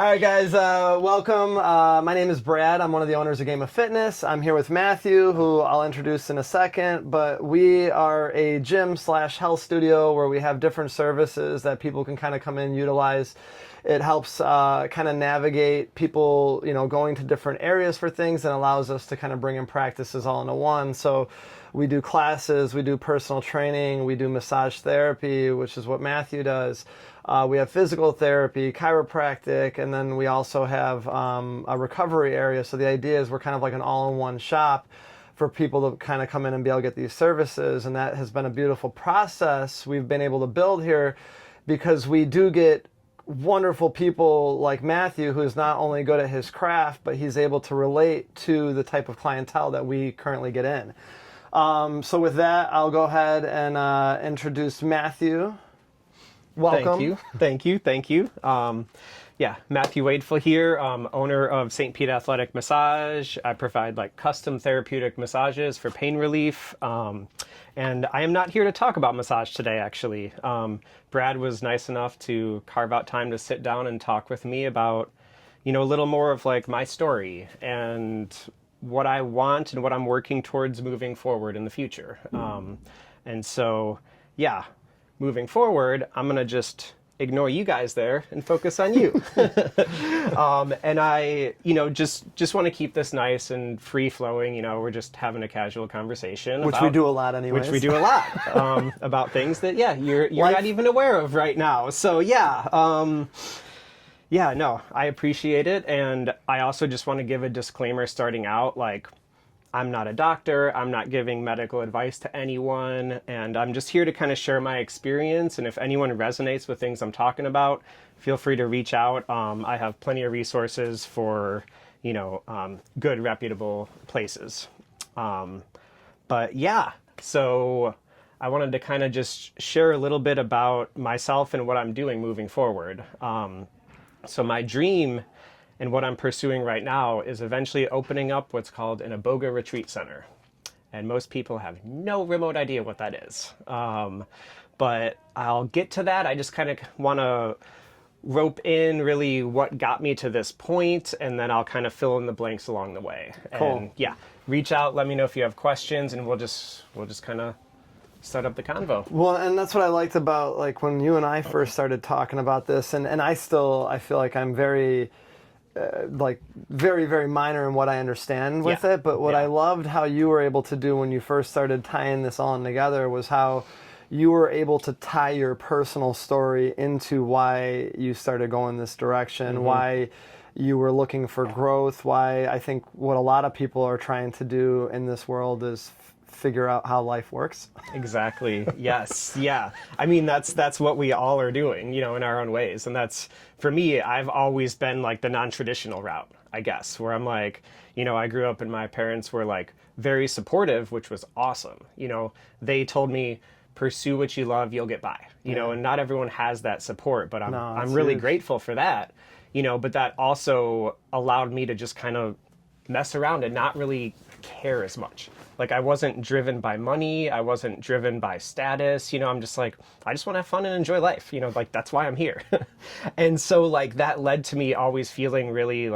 All right, guys, welcome. My name is Brad. I'm one of the owners of Game of Fitness. I'm here with Matthew, who I'll introduce in a second, but we are a gym slash health studio where we have different services that people can kind of come in, utilize. It helps kind of navigate people, going to different areas for things, and allows us to kind of bring in practices all into one. So we do classes, we do personal training, we do massage therapy, which is what Matthew does. We have physical therapy, chiropractic, and then we also have a recovery area. So the idea is we're kind of like an all-in-one shop for people to kind of come in and be able to get these services. And that has been a beautiful process we've been able to build here, because we do get wonderful people like Matthew, who's not only good at his craft, but he's able to relate to the type of clientele that we currently get in. So with that, I'll go ahead and introduce Matthew. Welcome. Thank you. Matthew Wadeful here, owner of St. Pete Athletic Massage. I provide custom therapeutic massages for pain relief. And I am not here to talk about massage today, actually. Brad was nice enough to carve out time to sit down and talk with me about, a little more of my story and what I want and what I'm working towards moving forward in the future. Moving forward, I'm going to just ignore you guys there and focus on you. And I, just want to keep this nice and free flowing. We're just having a casual conversation. Which we do a lot anyways. Which we do a lot about things that, you're not even aware of right now. So I appreciate it. And I also just want to give a disclaimer starting out, I'm not a doctor, I'm not giving medical advice to anyone, and I'm just here to kind of share my experience, and if anyone resonates with things I'm talking about, feel free to reach out. I have plenty of resources for, good, reputable places. So I wanted to kind of just share a little bit about myself and what I'm doing moving forward. So my dream and what I'm pursuing right now is eventually opening up what's called an Iboga retreat center. And most people have no remote idea what that is. But I'll get to that. I just kind of want to rope in really what got me to this point, and then I'll kind of fill in the blanks along the way. Cool. And reach out, let me know if you have questions, and we'll just kind of set up the convo. Well, and that's what I liked about when you and I first started talking about this, and I feel like I'm very very, very minor in what I understand with it. But what I loved how you were able to do when you first started tying this all in together was how you were able to tie your personal story into why you started going this direction, why you were looking for growth, why I think what a lot of people are trying to do in this world is figure out how life works. Exactly. Yes. Yeah. I mean, that's what we all are doing, in our own ways. And that's, for me, I've always been the non-traditional route, I guess, where I'm I grew up and my parents were very supportive, which was awesome. They told me, pursue what you love, you'll get by, and not everyone has that support, but I'm really grateful for that, but that also allowed me to just kind of mess around and not really care as much. I wasn't driven by money. I wasn't driven by status. I'm just I just want to have fun and enjoy life. That's why I'm here. And so that led to me always feeling really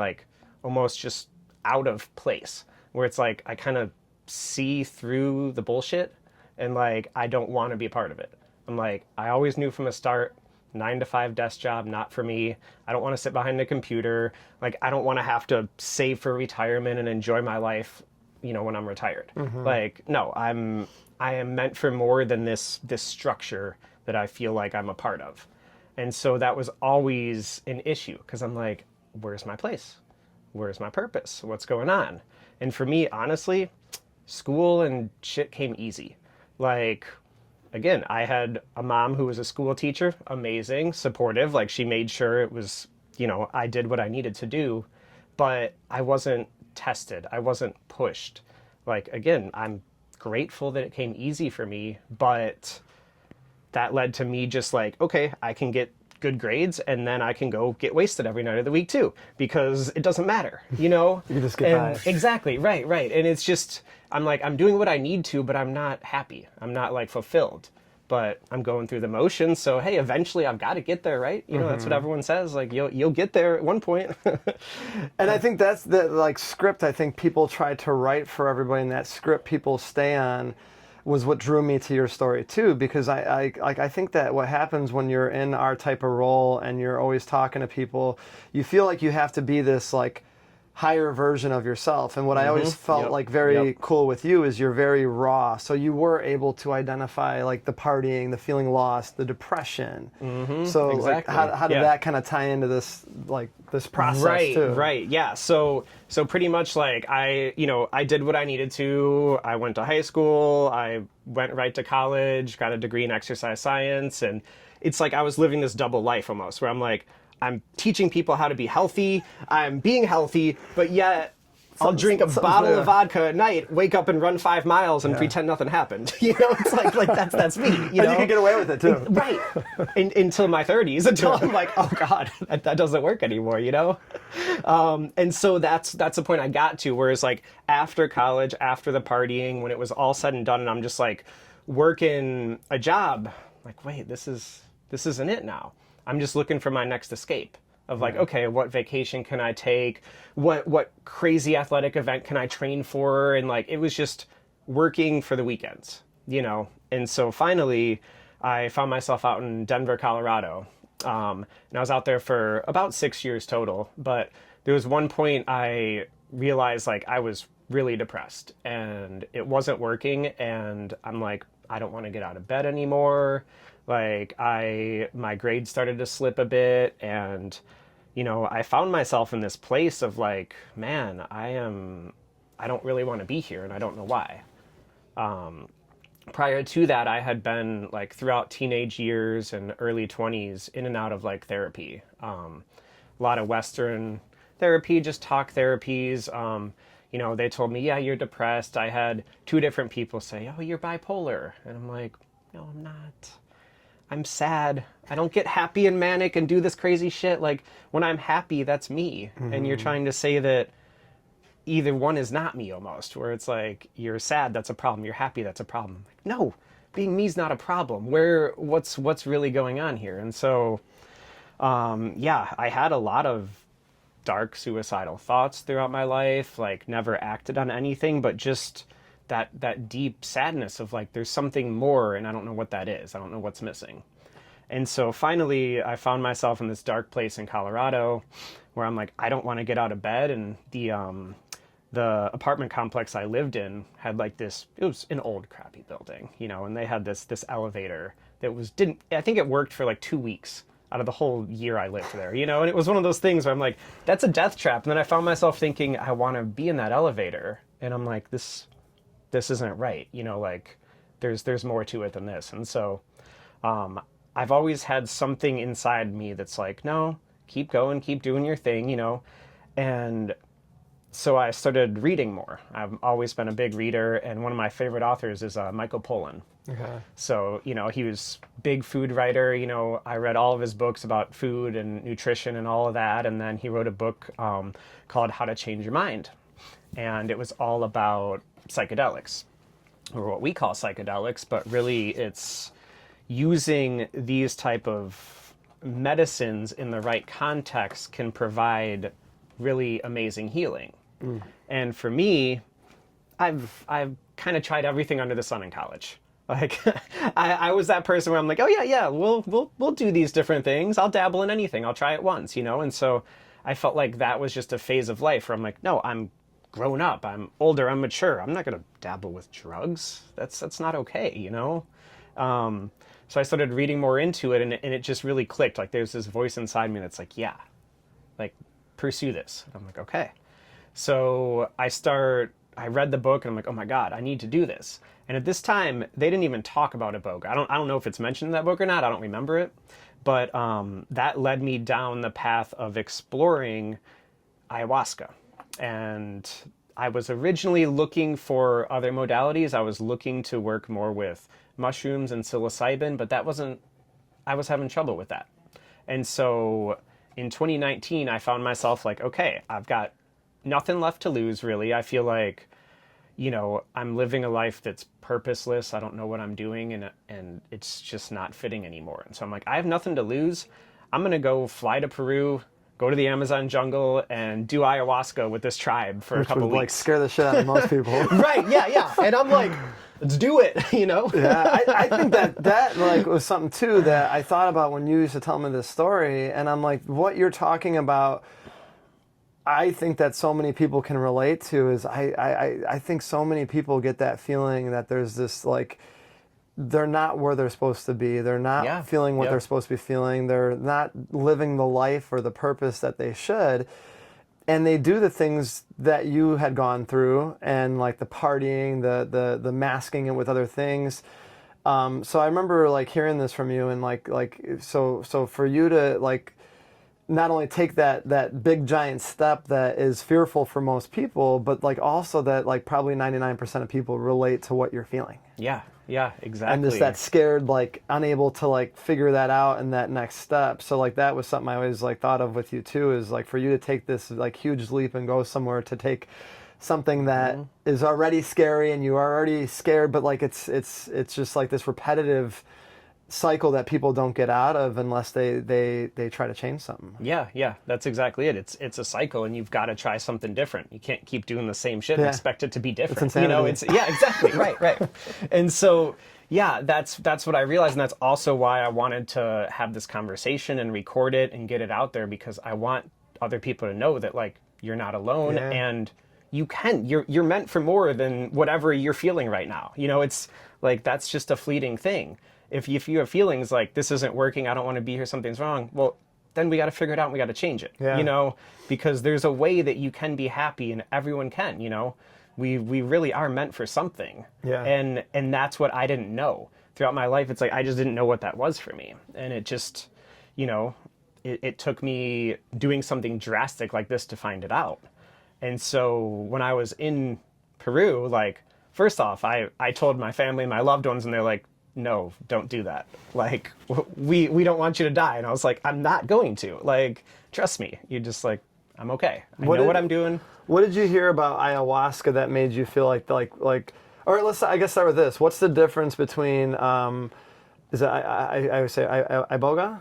almost just out of place, where it's I kind of see through the bullshit and I don't want to be a part of it. I'm I always knew from the start, 9-to-5 desk job, not for me. I don't want to sit behind a computer. I don't want to have to save for retirement and enjoy my life when I'm retired. No, I am meant for more than this structure that I feel I'm a part of. And so that was always an issue, because I'm where's my place? Where's my purpose? What's going on? And for me, honestly, school and shit came easy. Again, I had a mom who was a school teacher, amazing, supportive. She made sure it was, I did what I needed to do, but I wasn't tested. I wasn't pushed. Again, I'm grateful that it came easy for me, but that led to me just okay, I can get good grades and then I can go get wasted every night of the week too, because it doesn't matter, You just get by. Exactly, right. And it's just, I'm doing what I need to, but I'm not happy. I'm not fulfilled. but I'm going through the motions. So, hey, eventually I've got to get there, right? You know, that's what everyone says. Like, you'll get there at one point. And I think that's the like script I think people try to write for everybody, and that script people stay on was what drew me to your story too, because I think that what happens when you're in our type of role and you're always talking to people, you feel like you have to be this like higher version of yourself. And what I always felt like very cool with you is you're very raw. So you were able to identify like the partying, the feeling lost, the depression. So like, how did that kind of tie into this, like this process too? Right. Yeah. So pretty much like I did what I needed to. I went to high school. I went right to college, got a degree in exercise science. And it's like I was living this double life almost, where I'm like, I'm teaching people how to be healthy. I'm being healthy, but yet I'll drink a bottle of vodka at night, wake up and run 5 miles and pretend nothing happened. You know, it's like that's me. You know, and you can get away with it too, right? Until my 30s, until I'm like, oh God, that doesn't work anymore. You know, and so that's the point I got to. Whereas like after college, after the partying, when it was all said and done, and I'm just like working a job, like wait, this isn't it now. I'm just looking for my next escape of like, okay, what vacation can I take? What crazy athletic event can I train for? And like, it was just working for the weekends, you know? And so finally I found myself out in Denver, Colorado. And I was out there for about 6 years total. But there was one point I realized like I was really depressed and it wasn't working. And I'm like, I don't want to get out of bed anymore. Like my grades started to slip a bit, and, you know, I found myself in this place of like, man, I don't really want to be here, and I don't know why. Prior to that, I had been like throughout teenage years and early 20s in and out of like therapy. A lot of Western therapy, just talk therapies. You know, they told me, yeah, you're depressed. I had 2 different people say, oh, you're bipolar. And I'm like, no, I'm not. I'm sad. I don't get happy and manic and do this crazy shit. Like when I'm happy, that's me. And you're trying to say that either one is not me almost, where it's like, you're sad, that's a problem. You're happy, that's a problem. Like, no, being me's not a problem. What's really going on here? And so, I had a lot of dark suicidal thoughts throughout my life, like never acted on anything, but just that deep sadness of like, there's something more and I don't know what that is. I don't know what's missing. And so finally I found myself in this dark place in Colorado where I'm like, I don't want to get out of bed. And the apartment complex I lived in had like this, it was an old crappy building, you know, and they had this elevator that I think it worked for like 2 weeks out of the whole year I lived there, you know? And it was one of those things where I'm like, that's a death trap. And then I found myself thinking, I want to be in that elevator. And I'm like, this isn't right. You know, like there's more to it than this. And so, I've always had something inside me that's like, no, keep going, keep doing your thing, you know? And so I started reading more. I've always been a big reader. And one of my favorite authors is Michael Pollan. Okay. So, you know, he was big food writer. You know, I read all of his books about food and nutrition and all of that. And then he wrote a book called How to Change Your Mind. And it was all about psychedelics, or what we call psychedelics, but really it's using these type of medicines in the right context can provide really amazing healing. And for me, I've kind of tried everything under the sun in college. Like I was that person where I'm like, oh yeah, we'll do these different things. I'll dabble in anything. I'll try it once, you know? And so I felt like that was just a phase of life where I'm like, no, I'm grown up, I'm older, I'm mature. I'm not going to dabble with drugs. That's not okay, you know? So I started reading more into it, and it just really clicked. Like there's this voice inside me that's like, yeah, like pursue this. And I'm like, okay. So I read the book and I'm like, oh my God, I need to do this. And at this time, they didn't even talk about Iboga. I don't know if it's mentioned in that book or not. I don't remember it. But that led me down the path of exploring ayahuasca. And I was originally looking for other modalities. I was looking to work more with mushrooms and psilocybin, but I was having trouble with that. And so in 2019, I found myself like, okay, I've got nothing left to lose, really. I feel like, you know, I'm living a life that's purposeless. I don't know what I'm doing, and it's just not fitting anymore. And so I'm like, I have nothing to lose. I'm going to go fly to Peru, go to the Amazon jungle, and do ayahuasca with this tribe for a couple would, like, weeks. scare the shit out of most people. Right, yeah. And I'm like, let's do it, you know? Yeah, I think that like was something too that I thought about when you used to tell me this story, and I'm like, what you're talking about, I think that so many people can relate to is I think so many people get that feeling that there's this, like, they're not where they're supposed to be. They're not feeling what they're supposed to be feeling. They're not living the life or the purpose that they should. And they do the things that you had gone through, and like the partying, the masking it with other things. So I remember like hearing this from you, and like so for you to like not only take that big giant step that is fearful for most people, but like also that like probably 99% of people relate to what you're feeling. Yeah, exactly. And just that scared, like unable to like figure that out and that next step. So like that was something I always like thought of with you too, is like for you to take this like huge leap and go somewhere, to take something that is already scary and you are already scared, but like it's just like this repetitive cycle that people don't get out of unless they try to change something. Yeah, that's exactly it. It's a cycle, and you've got to try something different. You can't keep doing the same shit and expect it to be different. It's insanity. You know, exactly. Right. And so, yeah, that's what I realized, and that's also why I wanted to have this conversation and record it and get it out there, because I want other people to know that like you're not alone, and you're meant for more than whatever you're feeling right now. You know, it's like that's just a fleeting thing. If you have feelings like this isn't working, I don't want to be here, something's wrong, well, then we got to figure it out and we got to change it, you know, because there's a way that you can be happy, and everyone can, you know, we really are meant for something. And that's what I didn't know throughout my life. It's like, I just didn't know what that was for me. And it just, you know, it took me doing something drastic like this to find it out. And so when I was in Peru, like, first off, I told my family, my loved ones, and they're like, no, don't do that. Like, we don't want you to die. And I was like, I'm not going to. Like, trust me. You're just like, I'm okay. I know what I'm doing. What did you hear about ayahuasca that made you feel like, or I guess start with this. What's the difference between, is it, I would say Iboga?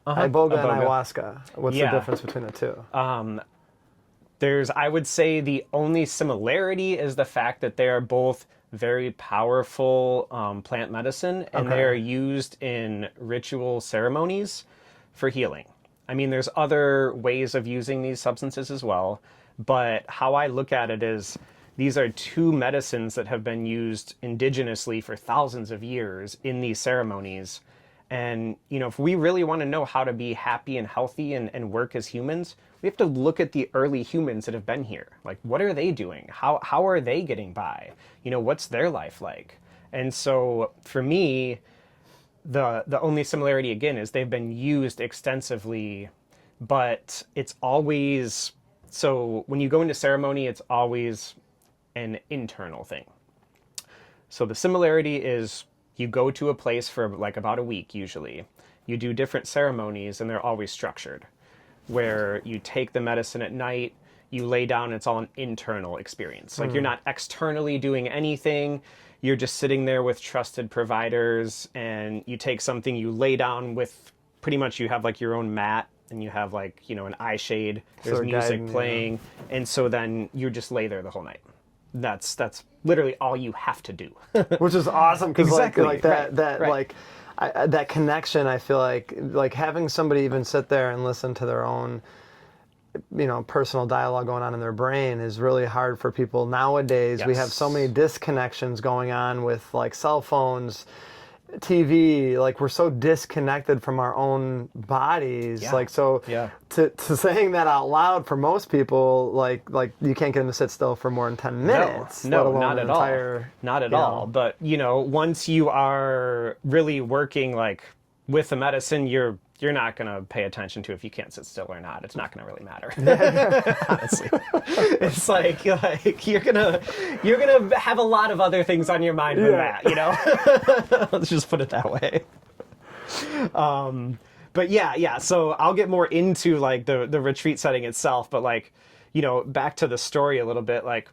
Iboga and ayahuasca. What's the difference between the two? I would say the only similarity is the fact that they are both very powerful plant medicine, and they are used in ritual ceremonies for healing. I mean, there's other ways of using these substances as well, but how I look at it is these are two medicines that have been used indigenously for thousands of years in these ceremonies. And, you know, if we really want to know how to be happy and healthy and work as humans, we have to look at the early humans that have been here. Like, what are they doing? How are they getting by? You know, what's their life like? And so for me, the only similarity, again, is they've been used extensively, but it's always, so when you go into ceremony, it's always an internal thing. So the similarity is you go to a place for like about a week usually. You do different ceremonies, and they're always structured, where you take the medicine at night, you lay down, it's all an internal experience. Like, you're not externally doing anything. You're just sitting there with trusted providers, and you take something, you lay down with, pretty much you have like your own mat, and you have like, you know, an eye shade, there's music playing, and so then you just lay there the whole night. That's literally all you have to do. Which is awesome, because Exactly. like that like that connection, I feel like having somebody even sit there and listen to their own, you know, personal dialogue going on in their brain is really hard for people nowadays. We have so many disconnections going on with like cell phones, TV, like we're so disconnected from our own bodies. Like, so to saying that out loud for most people, like you can't get them to sit still for more than 10 minutes. No, not at all. Not at all. But, you know, once you are really working like with the medicine, you're not going to pay attention to if you can't sit still or not. It's not going to really matter. Honestly. It's like you're going to have a lot of other things on your mind than that, you know? Let's just put it that way. But yeah, so I'll get more into like the retreat setting itself, but like, you know, back to the story a little bit, like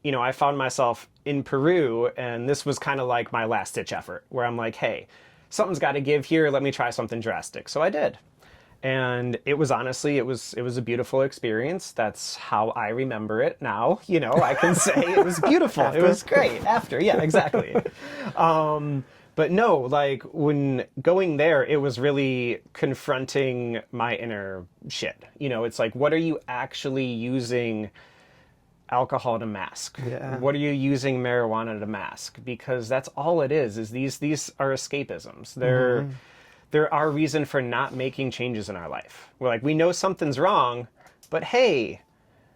I found myself in Peru, and this was kind of like my last ditch effort, where I'm like, hey, something's got to give here. Let me try something drastic. So I did. And it was honestly, it was a beautiful experience. That's how I remember it now. I can say it was beautiful. It was great after. Yeah, exactly. But no, like when going there, it was really confronting my inner shit. It's like, what are you actually using alcohol to mask? Yeah. What are you using marijuana to mask? Because that's all it is these are escapisms. They're our reason for not making changes in our life. We're like, we know something's wrong, but hey,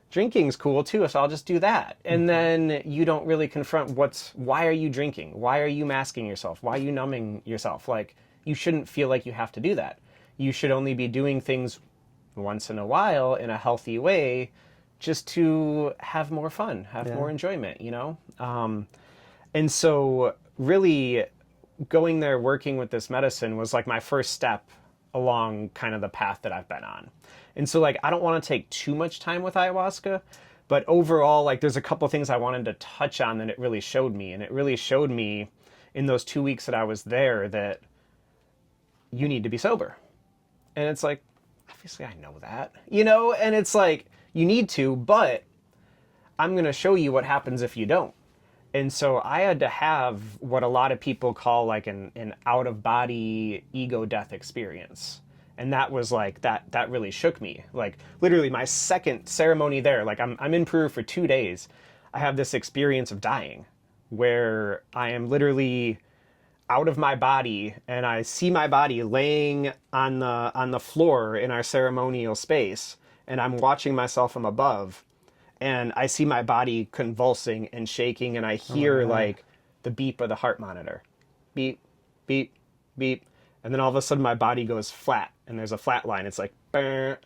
drinking's cool too, so I'll just do that. And then you don't really confront why are you drinking? Why are you masking yourself? Why are you numbing yourself? Like, you shouldn't feel like you have to do that. You should only be doing things once in a while in a healthy way, just to have more fun, have more enjoyment, And so really going there, working with this medicine was like my first step along kind of the path that I've been on. And so like, I don't want to take too much time with ayahuasca, but overall, like there's a couple things I wanted to touch on that it really showed me. And it really showed me in those 2 weeks that I was there that you need to be sober. And it's like, obviously I know that, and it's like, you need to, but I'm going to show you what happens if you don't. And so I had to have what a lot of people call like an out-of-body ego death experience. And that was like, that really shook me. Like literally my second ceremony there, like I'm in Peru for 2 days. I have this experience of dying where I am literally out of my body and I see my body laying on the floor in our ceremonial space. And I'm watching myself from above, and I see my body convulsing and shaking, and I hear like the beep of the heart monitor. Beep, beep, beep. And then all of a sudden my body goes flat, and there's a flat line. It's like, burr.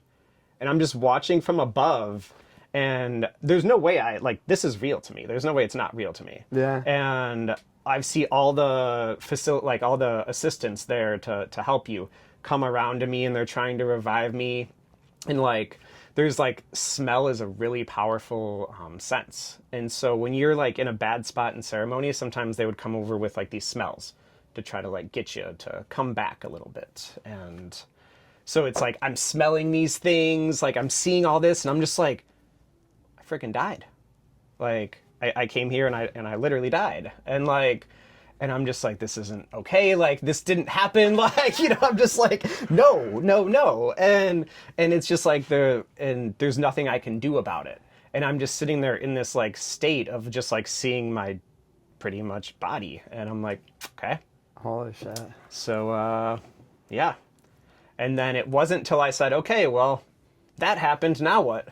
And I'm just watching from above, and there's no way this is real to me. There's no way it's not real to me. Yeah. And I see all the all the assistants there to help you come around to me, and they're trying to revive me. And like, there's like, smell is a really powerful sense. And so when you're like in a bad spot in ceremony, sometimes they would come over with like these smells to try to like get you to come back a little bit. And so it's like, I'm smelling these things, like I'm seeing all this, and I'm just like, I freaking died. Like I came here and I literally died. And like, and I'm just like, this isn't okay. Like, this didn't happen. Like, I'm just like, no. And it's just like there's nothing I can do about it. And I'm just sitting there in this like state of just like seeing my pretty much body. And I'm like, okay. Holy shit. So, yeah. And then it wasn't till I said, okay, well, that happened. Now what?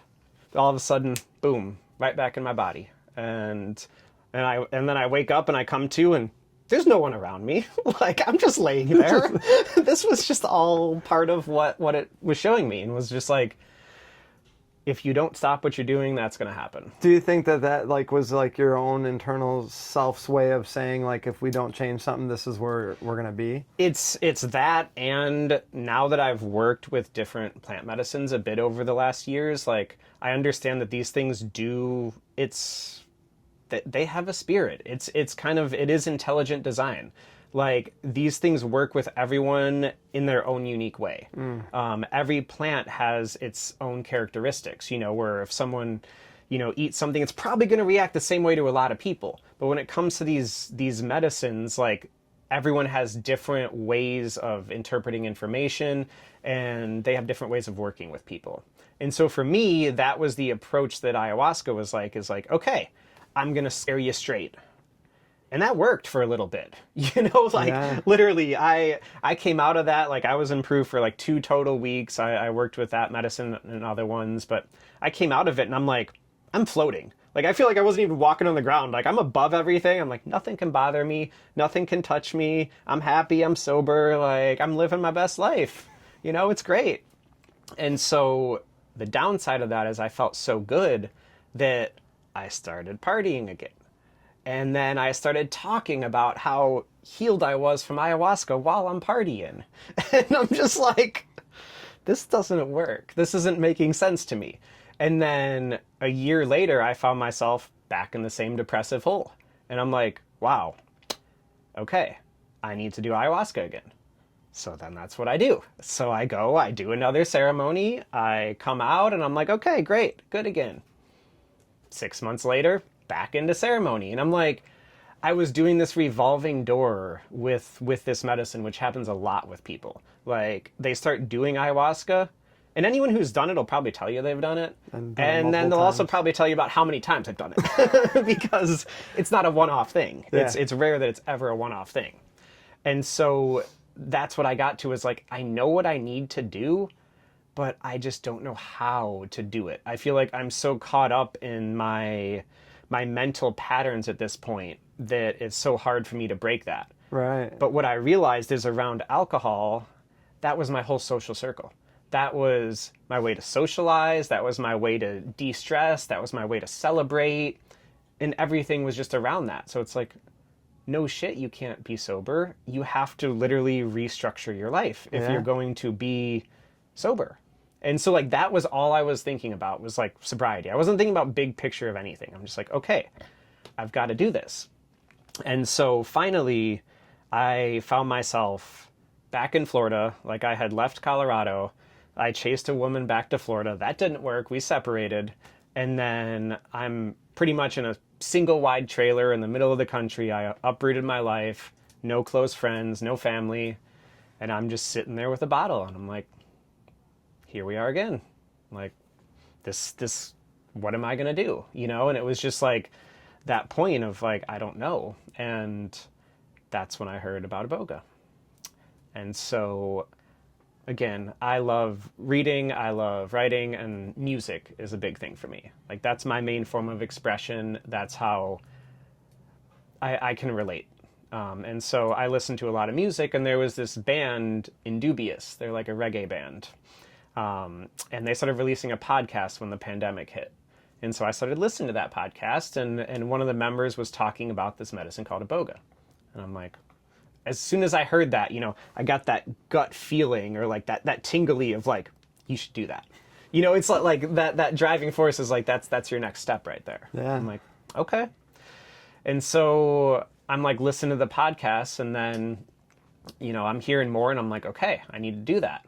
All of a sudden, boom, right back in my body. And then I wake up and I come to, and there's no one around me. Like, I'm just laying there. This was just all part of what it was showing me, and was just like, if you don't stop what you're doing, that's going to happen. Do you think that like was like your own internal self's way of saying like, if we don't change something, this is where we're going to be? It's that, and now that I've worked with different plant medicines a bit over the last years, like, I understand that these things they have a spirit. It's kind of, it is intelligent design. Like, these things work with everyone in their own unique way. Every plant has its own characteristics, where if someone, eats something, it's probably going to react the same way to a lot of people. But when it comes to these medicines, like, everyone has different ways of interpreting information, and they have different ways of working with people. And so for me, that was the approach that ayahuasca was like, okay, I'm going to scare you straight. And that worked for a little bit, Literally, I came out of that, like, I was in Peru for like 2 total weeks. I worked with that medicine and other ones, but I came out of it and I'm like, I'm floating. Like, I feel like I wasn't even walking on the ground. Like, I'm above everything. I'm like, nothing can bother me. Nothing can touch me. I'm happy. I'm sober. Like, I'm living my best life. It's great. And so the downside of that is I felt so good that I started partying again. And then I started talking about how healed I was from ayahuasca while I'm partying. And I'm just like, this doesn't work. This isn't making sense to me. And then a year later, I found myself back in the same depressive hole. And I'm like, wow, okay, I need to do ayahuasca again. So then that's what I do. So I go, I do another ceremony, I come out, and I'm like, okay, great, good again. 6 months later, back into ceremony. And I'm like, I was doing this revolving door with this medicine, which happens a lot with people. Like, they start doing ayahuasca, and anyone who's done it will probably tell you they've done it. And then they'll also probably tell you about how many times they've done it. Because it's not a one-off thing. Yeah. It's rare that it's ever a one-off thing. And so that's what I got to, is like, I know what I need to do, but I just don't know how to do it. I feel like I'm so caught up in my mental patterns at this point that it's so hard for me to break that. Right. But what I realized is, around alcohol, that was my whole social circle. That was my way to socialize. That was my way to de-stress. That was my way to celebrate. And everything was just around that. So it's like, no shit, you can't be sober. You have to literally restructure your life if you're going to be sober. And so, like, that was all I was thinking about, was like sobriety. I wasn't thinking about big picture of anything. I'm just like, okay, I've got to do this. And so finally, I found myself back in Florida. Like, I had left Colorado. I chased a woman back to Florida. That didn't work. We separated. And then I'm pretty much in a single wide trailer in the middle of the country. I uprooted my life, no close friends, no family. And I'm just sitting there with a bottle. And I'm like, here we are again. Like, this, what am I going to do? You know? And it was just like that point of like, I don't know. And that's when I heard about Iboga. And so, again, I love reading, I love writing, and music is a big thing for me. Like, that's my main form of expression. That's how I can relate. And so I listened to a lot of music, and there was this band, Indubious. They're like a reggae band. And they started releasing a podcast when the pandemic hit. And so I started listening to that podcast, and one of the members was talking about this medicine called Iboga. And I'm like, as soon as I heard that, you know, I got that gut feeling, or like that tingly of like, you should do that. You know, it's like that driving force is like, that's your next step right there. Yeah. I'm like, okay. And so I'm like listening to the podcast, and then, you know, I'm hearing more, and I'm like, okay, I need to do that.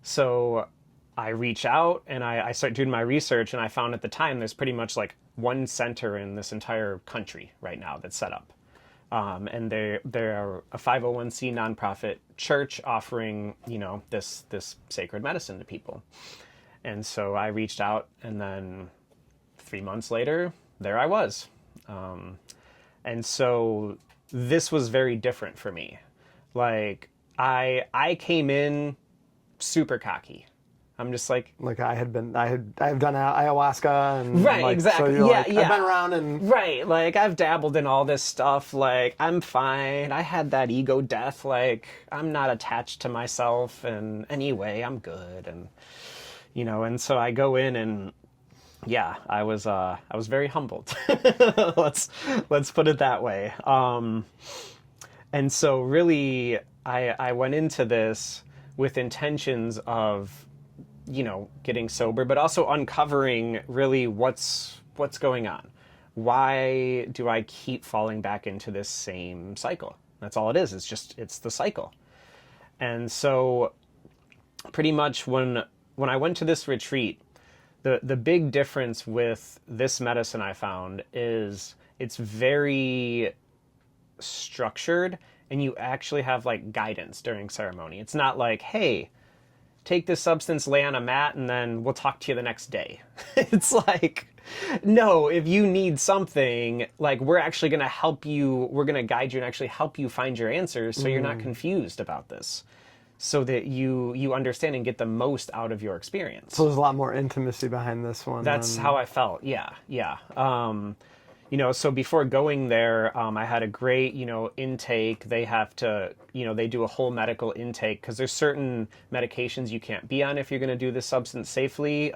So I reach out and I start doing my research, and I found at the time there's pretty much like one center in this entire country right now that's set up. And they're a 501c nonprofit church offering, you know, this sacred medicine to people. And so I reached out, and then 3 months later, there I was. And so this was very different for me. Like, I came in super cocky. I'm just like I've done ayahuasca, and right, like, exactly. So Yeah, like, yeah. I've been around, and right, like, I've dabbled in all this stuff. Like, I'm fine. I had that ego death. Like, I'm not attached to myself, and anyway, I'm good. And you know, and so I go in, and yeah, I was very humbled. let's put it that way. And so really, I went into this with intentions of, you know, getting sober, but also uncovering really what's going on. Why do I keep falling back into this same cycle? That's all it is. It's the cycle. And so pretty much when I went to this retreat, the big difference with this medicine I found is it's very structured, and you actually have like guidance during ceremony. It's not like, hey, take this substance, lay on a mat, and then we'll talk to you the next day. It's like, no, if you need something, like, we're actually going to help you, we're going to guide you and actually help you find your answers, so you're not confused about this, so that you understand and get the most out of your experience. So there's a lot more intimacy behind this one. That's how I felt. Yeah. You know, so before going there, I had a great, you know, intake. They have to, you know, they do a whole medical intake, because there's certain medications you can't be on if you're going to do this substance safely.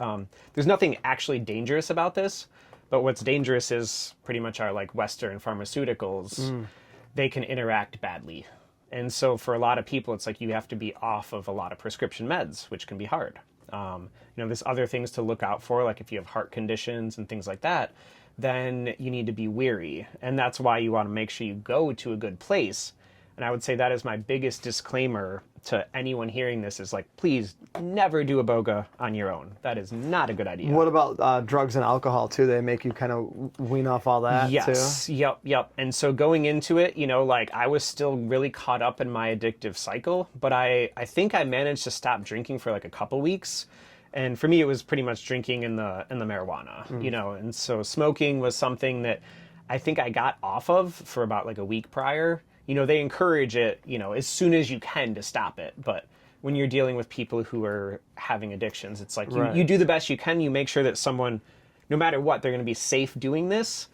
There's nothing actually dangerous about this, but what's dangerous is pretty much our like Western pharmaceuticals. They can interact badly. And so for a lot of people, it's like you have to be off of a lot of prescription meds, which can be hard. There's other things to look out for, like if you have heart conditions and things like that, then you need to be weary. And that's why you want to make sure you go to a good place. And I would say that is my biggest disclaimer to anyone hearing this is like, please never do Iboga on your own. That is not a good idea. What about drugs and alcohol too? They make you kind of wean off all that too? Yep. And so going into it, like I was still really caught up in my addictive cycle, but I think I managed to stop drinking for like a couple weeks. And for me, it was pretty much drinking in the marijuana, and so smoking was something that I think I got off of for about like a week prior. They encourage it, as soon as you can to stop it. But when you're dealing with people who are having addictions, it's like you do the best you can. You make sure that someone, no matter what, they're going to be safe doing this.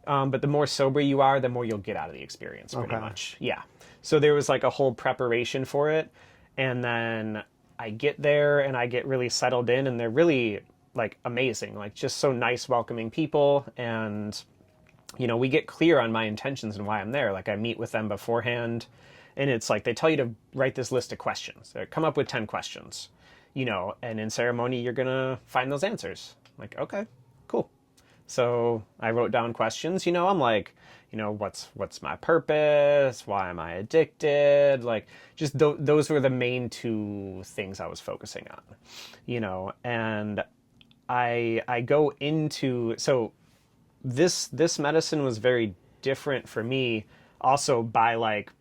But the more sober you are, the more you'll get out of the experience, pretty much. Yeah. So there was like a whole preparation for it. And then I get there and I get really settled in, and they're really like amazing, like just so nice, welcoming people. And we get clear on my intentions and why I'm there. Like I meet with them beforehand, and it's like they tell you to write this list of questions. Come up with 10 questions, and in ceremony you're going to find those answers. I'm like, okay, cool. So I wrote down questions, I'm like, what's my purpose? Why am I addicted? Like just those were the main two things I was focusing on, and I go into, so this medicine was very different for me also by like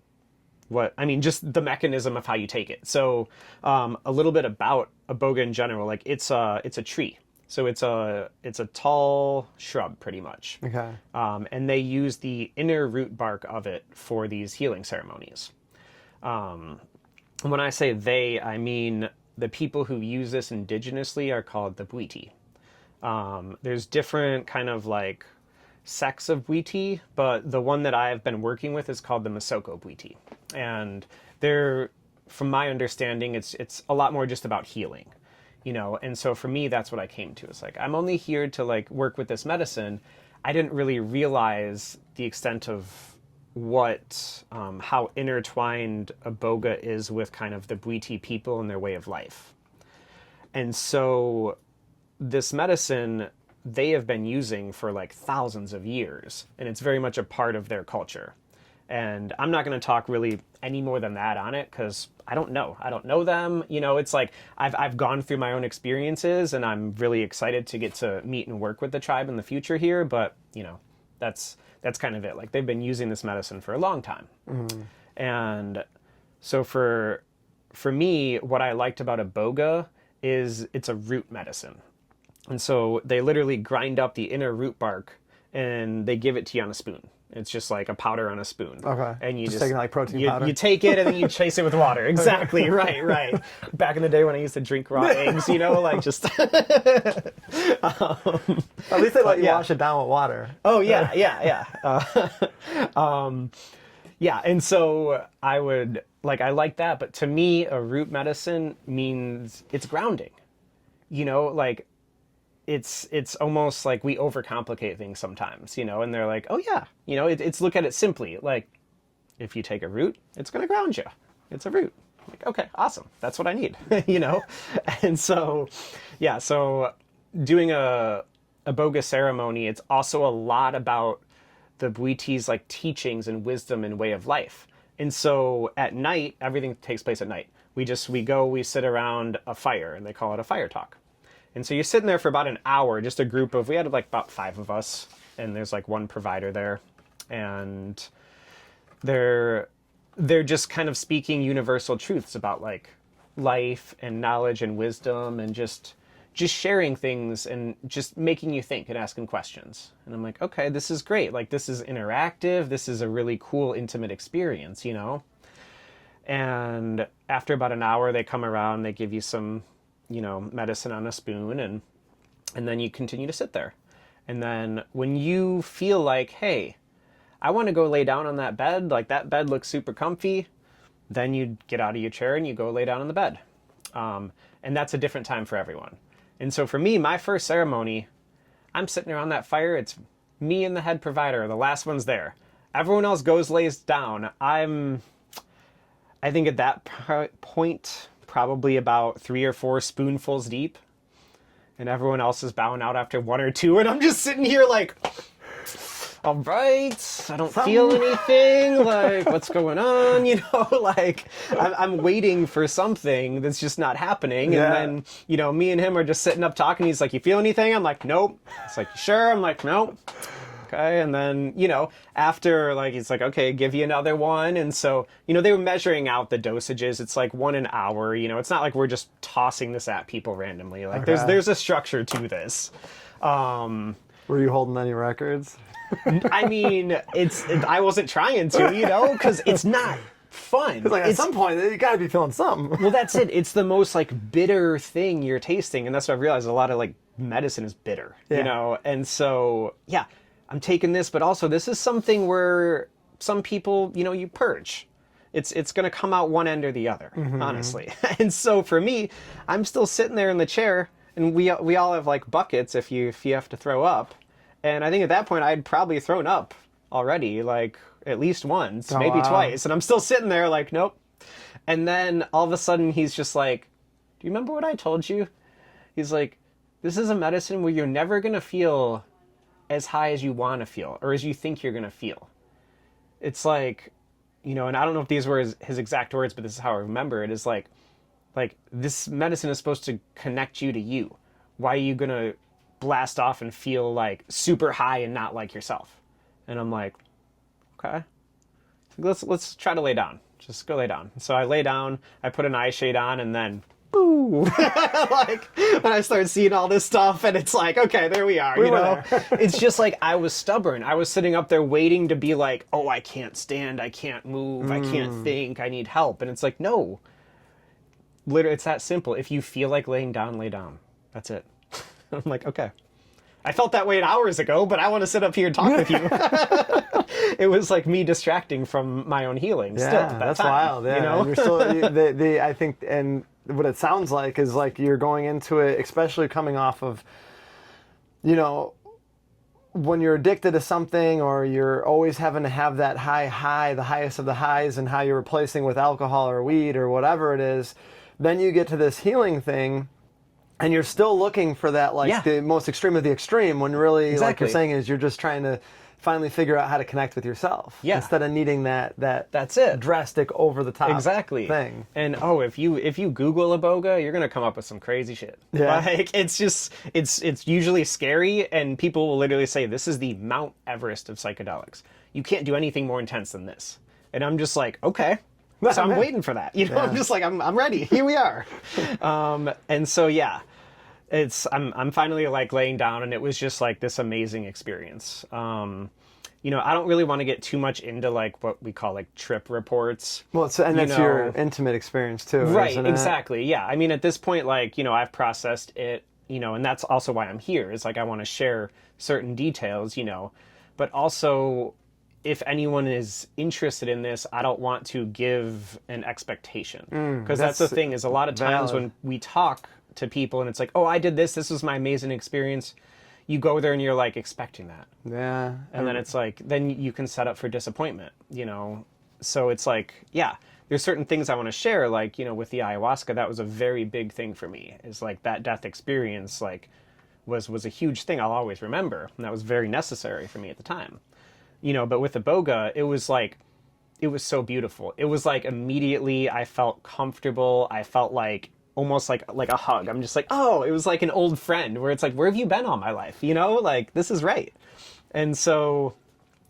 just the mechanism of how you take it. So a little bit about Iboga in general, like it's a tree. So it's a tall shrub pretty much. Okay. And they use the inner root bark of it for these healing ceremonies. And when I say they, I mean the people who use this indigenously are called the Bwiti. There's different kind of like sects of Bwiti, but the one that I've been working with is called the Masoko Bwiti. And they're, from my understanding, it's a lot more just about healing, and so for me, that's what I came to. It's like, I'm only here to like work with this medicine. I didn't really realize the extent of how intertwined Iboga is with kind of the Bwiti people and their way of life. And so this medicine they have been using for like thousands of years, and it's very much a part of their culture. And I'm not going to talk really any more than that on it because I don't know them. It's like I've gone through my own experiences, and I'm really excited to get to meet and work with the tribe in the future here. But that's kind of it. Like they've been using this medicine for a long time. Mm-hmm. And so for me, what I liked about Iboga is it's a root medicine. And so they literally grind up the inner root bark and they give it to you on a spoon. It's just like a powder on a spoon. Okay. And you just taking like protein powder. You take it and then you chase it with water. Exactly. Right. Back in the day when I used to drink raw eggs, like just. At least they let you wash it down with water. Oh yeah. Yeah. And so I like that. But to me, a root medicine means it's grounding, like. It's almost like we overcomplicate things sometimes, and they're like, oh yeah, it's look at it simply. Like if you take a root, it's going to ground you. It's a root. Like, okay, awesome. That's what I need, And so, yeah, so doing a Iboga ceremony, it's also a lot about the Bwiti's like teachings and wisdom and way of life. And so at night, everything takes place at night. We sit around a fire, and they call it a fire talk. And so you're sitting there for about an hour, just a group of, we had like about 5 of us, and there's like one provider there. And they're just kind of speaking universal truths about like life and knowledge and wisdom, and just sharing things and just making you think and asking questions. And I'm like, okay, this is great. Like this is interactive. This is a really cool, intimate experience, And after about an hour, they come around, they give you some medicine on a spoon, and then you continue to sit there. And then when you feel like, hey, I want to go lay down on that bed, like that bed looks super comfy, then you get out of your chair and you go lay down on the bed. And that's a different time for everyone. And so for me, my first ceremony, I'm sitting around that fire. It's me and the head provider. The last one's there. Everyone else lays down. I think at that point, probably about 3 or 4 spoonfuls deep, and everyone else is bowing out after 1 or 2, and I'm just sitting here like, all right, I don't feel anything, like, what's going on, you know, like, I'm waiting for something that's just not happening, and then, you know, me and him are just sitting up talking, he's like, you feel anything? I'm like, nope. It's like, you sure? I'm like, nope. Okay, and then, you know, after, like, he's like, okay, give you another one, and so, you know, they were measuring out the dosages, it's like 1 an hour, you know, it's not like we're just tossing this at people randomly, like, there's a structure to this. Were you holding any records? I mean, I wasn't trying to, you know, because it's not fun. Like at some point, you gotta be feeling something. Well, that's it. It's the most like bitter thing you're tasting, and that's what I realized. A lot of like medicine is bitter, you know, and so yeah, I'm taking this, but also this is something where some people, you know, you purge. It's gonna come out one end or the other, honestly. And so for me, I'm still sitting there in the chair, and we all have like buckets if you have to throw up. And I think at that point, I'd probably thrown up already, like at least once, maybe twice. And I'm still sitting there like, nope. And then all of a sudden, he's just like, do you remember what I told you? He's like, this is a medicine where you're never going to feel as high as you want to feel or as you think you're going to feel. It's like, you know, and I don't know if these were his exact words, but this is how I remember it, is like this medicine is supposed to connect you to you. Why are you going to blast off and feel like super high and not like yourself? And I'm like, okay, let's try to lay down. Just go lay down. So I lay down, I put an eye shade on, and then boo, like, and I started seeing all this stuff, and it's like, okay, there we are, you know. It's just like I was stubborn. I was sitting up there waiting to be like, oh, I can't stand, I can't move, I can't think, I need help. And it's like, no, literally, it's that simple. If you feel like laying down, lay down. That's it. I'm like, okay. I felt that way hours ago, but I want to sit up here and talk with you. It was like me distracting from my own healing. Yeah, still at that that's time, wild. Yeah, you know? and you're still, I think, and what it sounds like is like you're going into it, especially coming off of, you know, when you're addicted to something, or you're always having to have that high, the highest of the highs, and how you're replacing with alcohol or weed or whatever it is. Then you get to this healing thing, and you're still looking for that, like, the most extreme of the extreme, when really, like you're saying, is you're just trying to finally figure out how to connect with yourself. Yeah. Instead of needing that's it. drastic, over-the-top thing. And, if you Google Iboga, you're going to come up with some crazy shit. Yeah. Like, it's just, it's usually scary, and people will literally say, this is the Mount Everest of psychedelics. You can't do anything more intense than this. And I'm just like, okay. So I'm waiting for that, you know. I'm just like, I'm ready. Here we are. And so I'm finally like laying down, and it was just like this amazing experience. You know, I don't really want to get too much into like what we call like trip reports. Well, and that's your intimate experience too, right? Isn't it? Exactly. Yeah. I mean, at this point, like, you know, I've processed it, you know, and that's also why I'm here. Is like I want to share certain details, you know, but also, if anyone is interested in this, I don't want to give an expectation, because that's the thing, is a lot of times when we talk to people and it's like, oh, I did this was my amazing experience, you go there and you're like expecting that. Yeah. And then it's like, then you can set up for disappointment, you know? So it's like, yeah, there's certain things I want to share, like, you know, with the ayahuasca, that was a very big thing for me, is like that death experience, like, was a huge thing I'll always remember, and that was very necessary for me at the time. You know, but with Iboga, it was so beautiful. It was like immediately I felt comfortable. I felt like almost like a hug. I'm just like, oh, it was like an old friend, where it's like, where have you been all my life? You know, like, this is right. And so,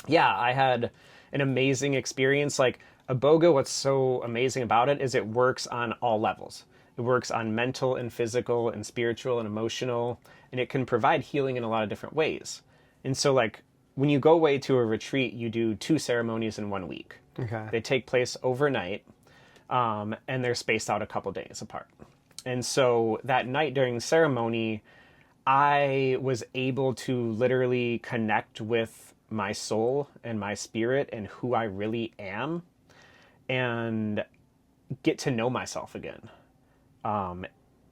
yeah, I had an amazing experience. Like, Iboga, what's so amazing about it is it works on all levels. It works on mental and physical and spiritual and emotional, and it can provide healing in a lot of different ways. And so, like, when you go away to a retreat, you do 2 ceremonies in 1 week. Okay. They take place overnight, and they're spaced out a couple days apart. And so that night during the ceremony, I was able to literally connect with my soul and my spirit and who I really am, and get to know myself again.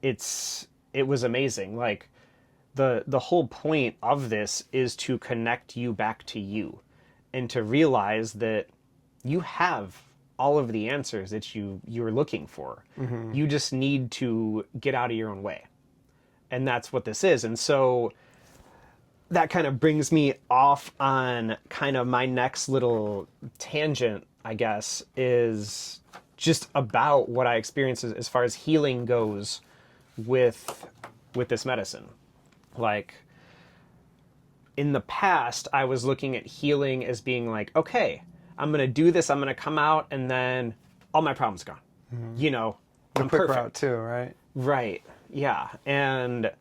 It was amazing. Like, the whole point of this is to connect you back to you, and to realize that you have all of the answers that you're looking for. You just need to get out of your own way. And that's what this is. And so that kind of brings me off on kind of my next little tangent, I guess, is just about what I experienced as far as healing goes with this medicine. Like, in the past, I was looking at healing as being like, okay, I'm going to do this, I'm going to come out, and then all my problems are gone. You know, I'm quick perfect. route too, right? Right. Yeah. And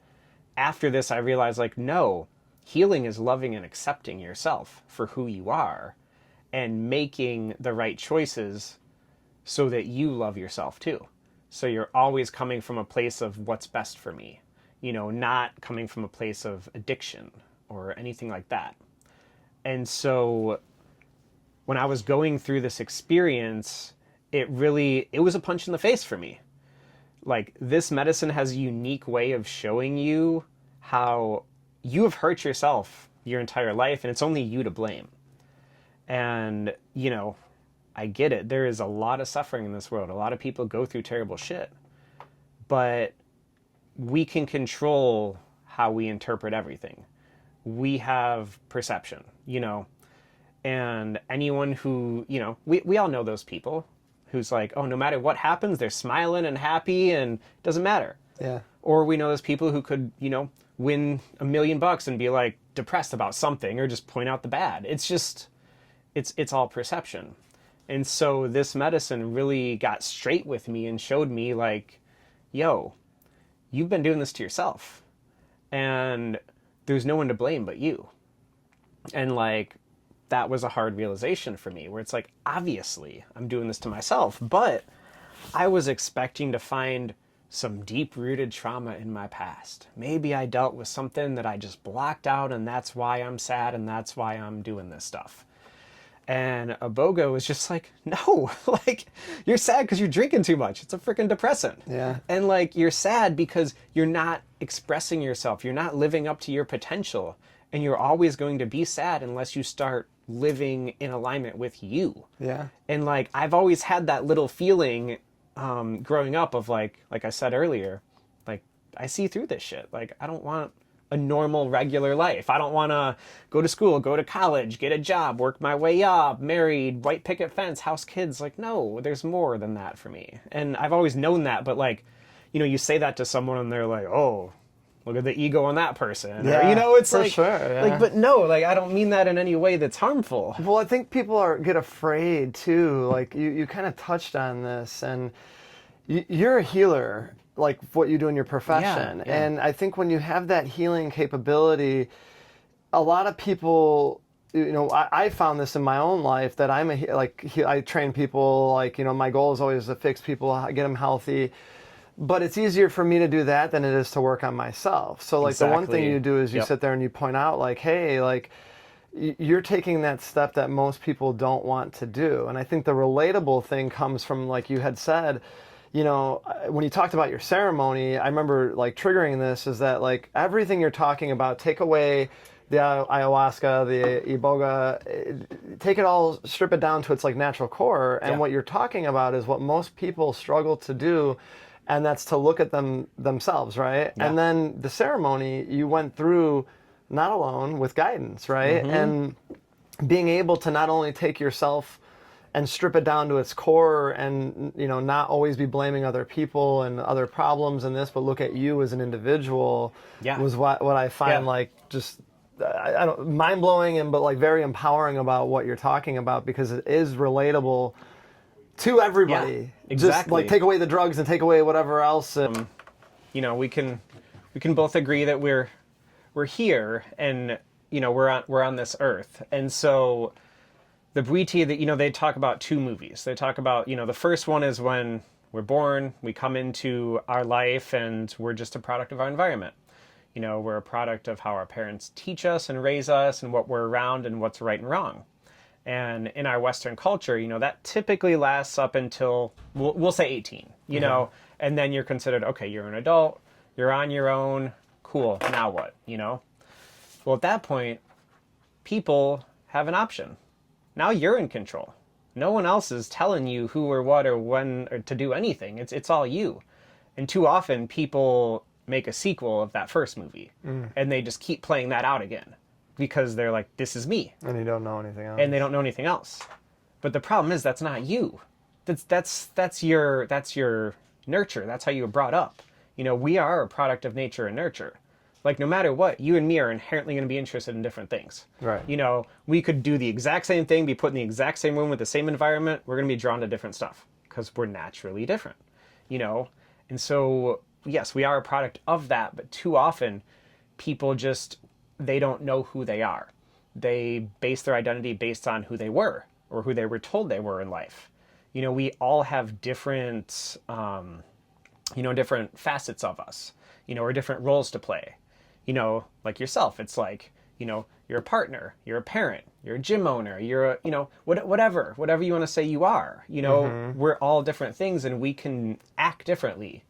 after this, I realized, like, no, healing is loving and accepting yourself for who you are and making the right choices so that you love yourself too. So you're always coming from a place of what's best for me, you know, not coming from a place of addiction or anything like that. And so when I was going through this experience, it was a punch in the face for me. Like, this medicine has a unique way of showing you how you have hurt yourself your entire life, and it's only you to blame. And, you know, I get it. There is a lot of suffering in this world. A lot of people go through terrible shit. But we can control how we interpret everything. We have perception, you know. And anyone who, you know, we all know those people who's like, oh, no matter what happens, they're smiling and happy and it doesn't matter. Yeah. Or we know those people who could, you know, win $1 million and be like depressed about something or just point out the bad. It's just, it's all perception. And so this medicine really got straight with me and showed me like, yo, you've been doing this to yourself and there's no one to blame but you. And like, that was a hard realization for me where it's like, obviously I'm doing this to myself, but I was expecting to find some deep-rooted trauma in my past. Maybe I dealt with something that I just blocked out and that's why I'm sad and that's why I'm doing this stuff. And Iboga was just like, no, like, you're sad because you're drinking too much. It's a freaking depressant. Yeah. And like, you're sad because you're not expressing yourself. You're not living up to your potential. And you're always going to be sad unless you start living in alignment with you. Yeah. And like, I've always had that little feeling growing up of like I said earlier, like, I see through this shit. Like, I don't want a normal, regular life. I don't want to go to school, go to college, get a job, work my way up, married, white picket fence, house, kids. Like, no, there's more than that for me. And I've always known that, but like, you know, you say that to someone and they're like, oh, look at the ego on that person. Yeah, or, you know, it's for like, sure, yeah. like, but no, like, I don't mean that in any way that's harmful. Well, I think people get afraid too. Like you kind of touched on this, and you're a healer, like what you do in your profession. Yeah, yeah. And I think when you have that healing capability, a lot of people, you know, I found this in my own life that I train people, like, you know, my goal is always to fix people, get them healthy. But it's easier for me to do that than it is to work on myself. So like the one thing you do is you sit there and you point out like, hey, like you're taking that step that most people don't want to do. And I think the relatable thing comes from, like you had said, you know, when you talked about your ceremony, I remember like triggering this is that like everything you're talking about, take away the ayahuasca, the Iboga, take it all, strip it down to its like natural core. And what you're talking about is what most people struggle to do. And that's to look at themselves, right? Yeah. And then the ceremony, you went through not alone, with guidance, right? Mm-hmm. And being able to not only take yourself and strip it down to its core and, you know, not always be blaming other people and other problems and this, but look at you as an individual was what I find like just, I don't, mind-blowing and, but like very empowering about what you're talking about, because it is relatable to everybody. Yeah, exactly. Just like take away the drugs and take away whatever else. You know, we can both agree that we're here and, you know, we're on this earth. And so the Bwiti, that, you know, they talk about two movies. They talk about, you know, the first one is when we're born, we come into our life and we're just a product of our environment. You know, we're a product of how our parents teach us and raise us and what we're around and what's right and wrong. And in our Western culture, you know, that typically lasts up until, we'll say 18, you know, and then you're considered, okay, you're an adult, you're on your own, cool, now what, you know? Well, at that point, people have an option. Now you're in control. No one else is telling you who or what or when or to do anything. It's all you. And too often people make a sequel of that first movie and they just keep playing that out again because they're like, this is me. And you don't know anything else. And they don't know anything else. But the problem is that's not you. That's your nurture. That's how you were brought up. You know, we are a product of nature and nurture. Like, no matter what, you and me are inherently going to be interested in different things. Right. You know, we could do the exact same thing, be put in the exact same room with the same environment. We're going to be drawn to different stuff because we're naturally different, you know? And so, yes, we are a product of that, but too often people just, they don't know who they are. They base their identity based on who they were or who they were told they were in life. You know, we all have different, different facets of us, you know, or different roles to play. You know, like yourself, it's like, you know, you're a partner, you're a parent, you're a gym owner, you're a, you know, whatever you want to say you are, you know, we're all different things and we can act differently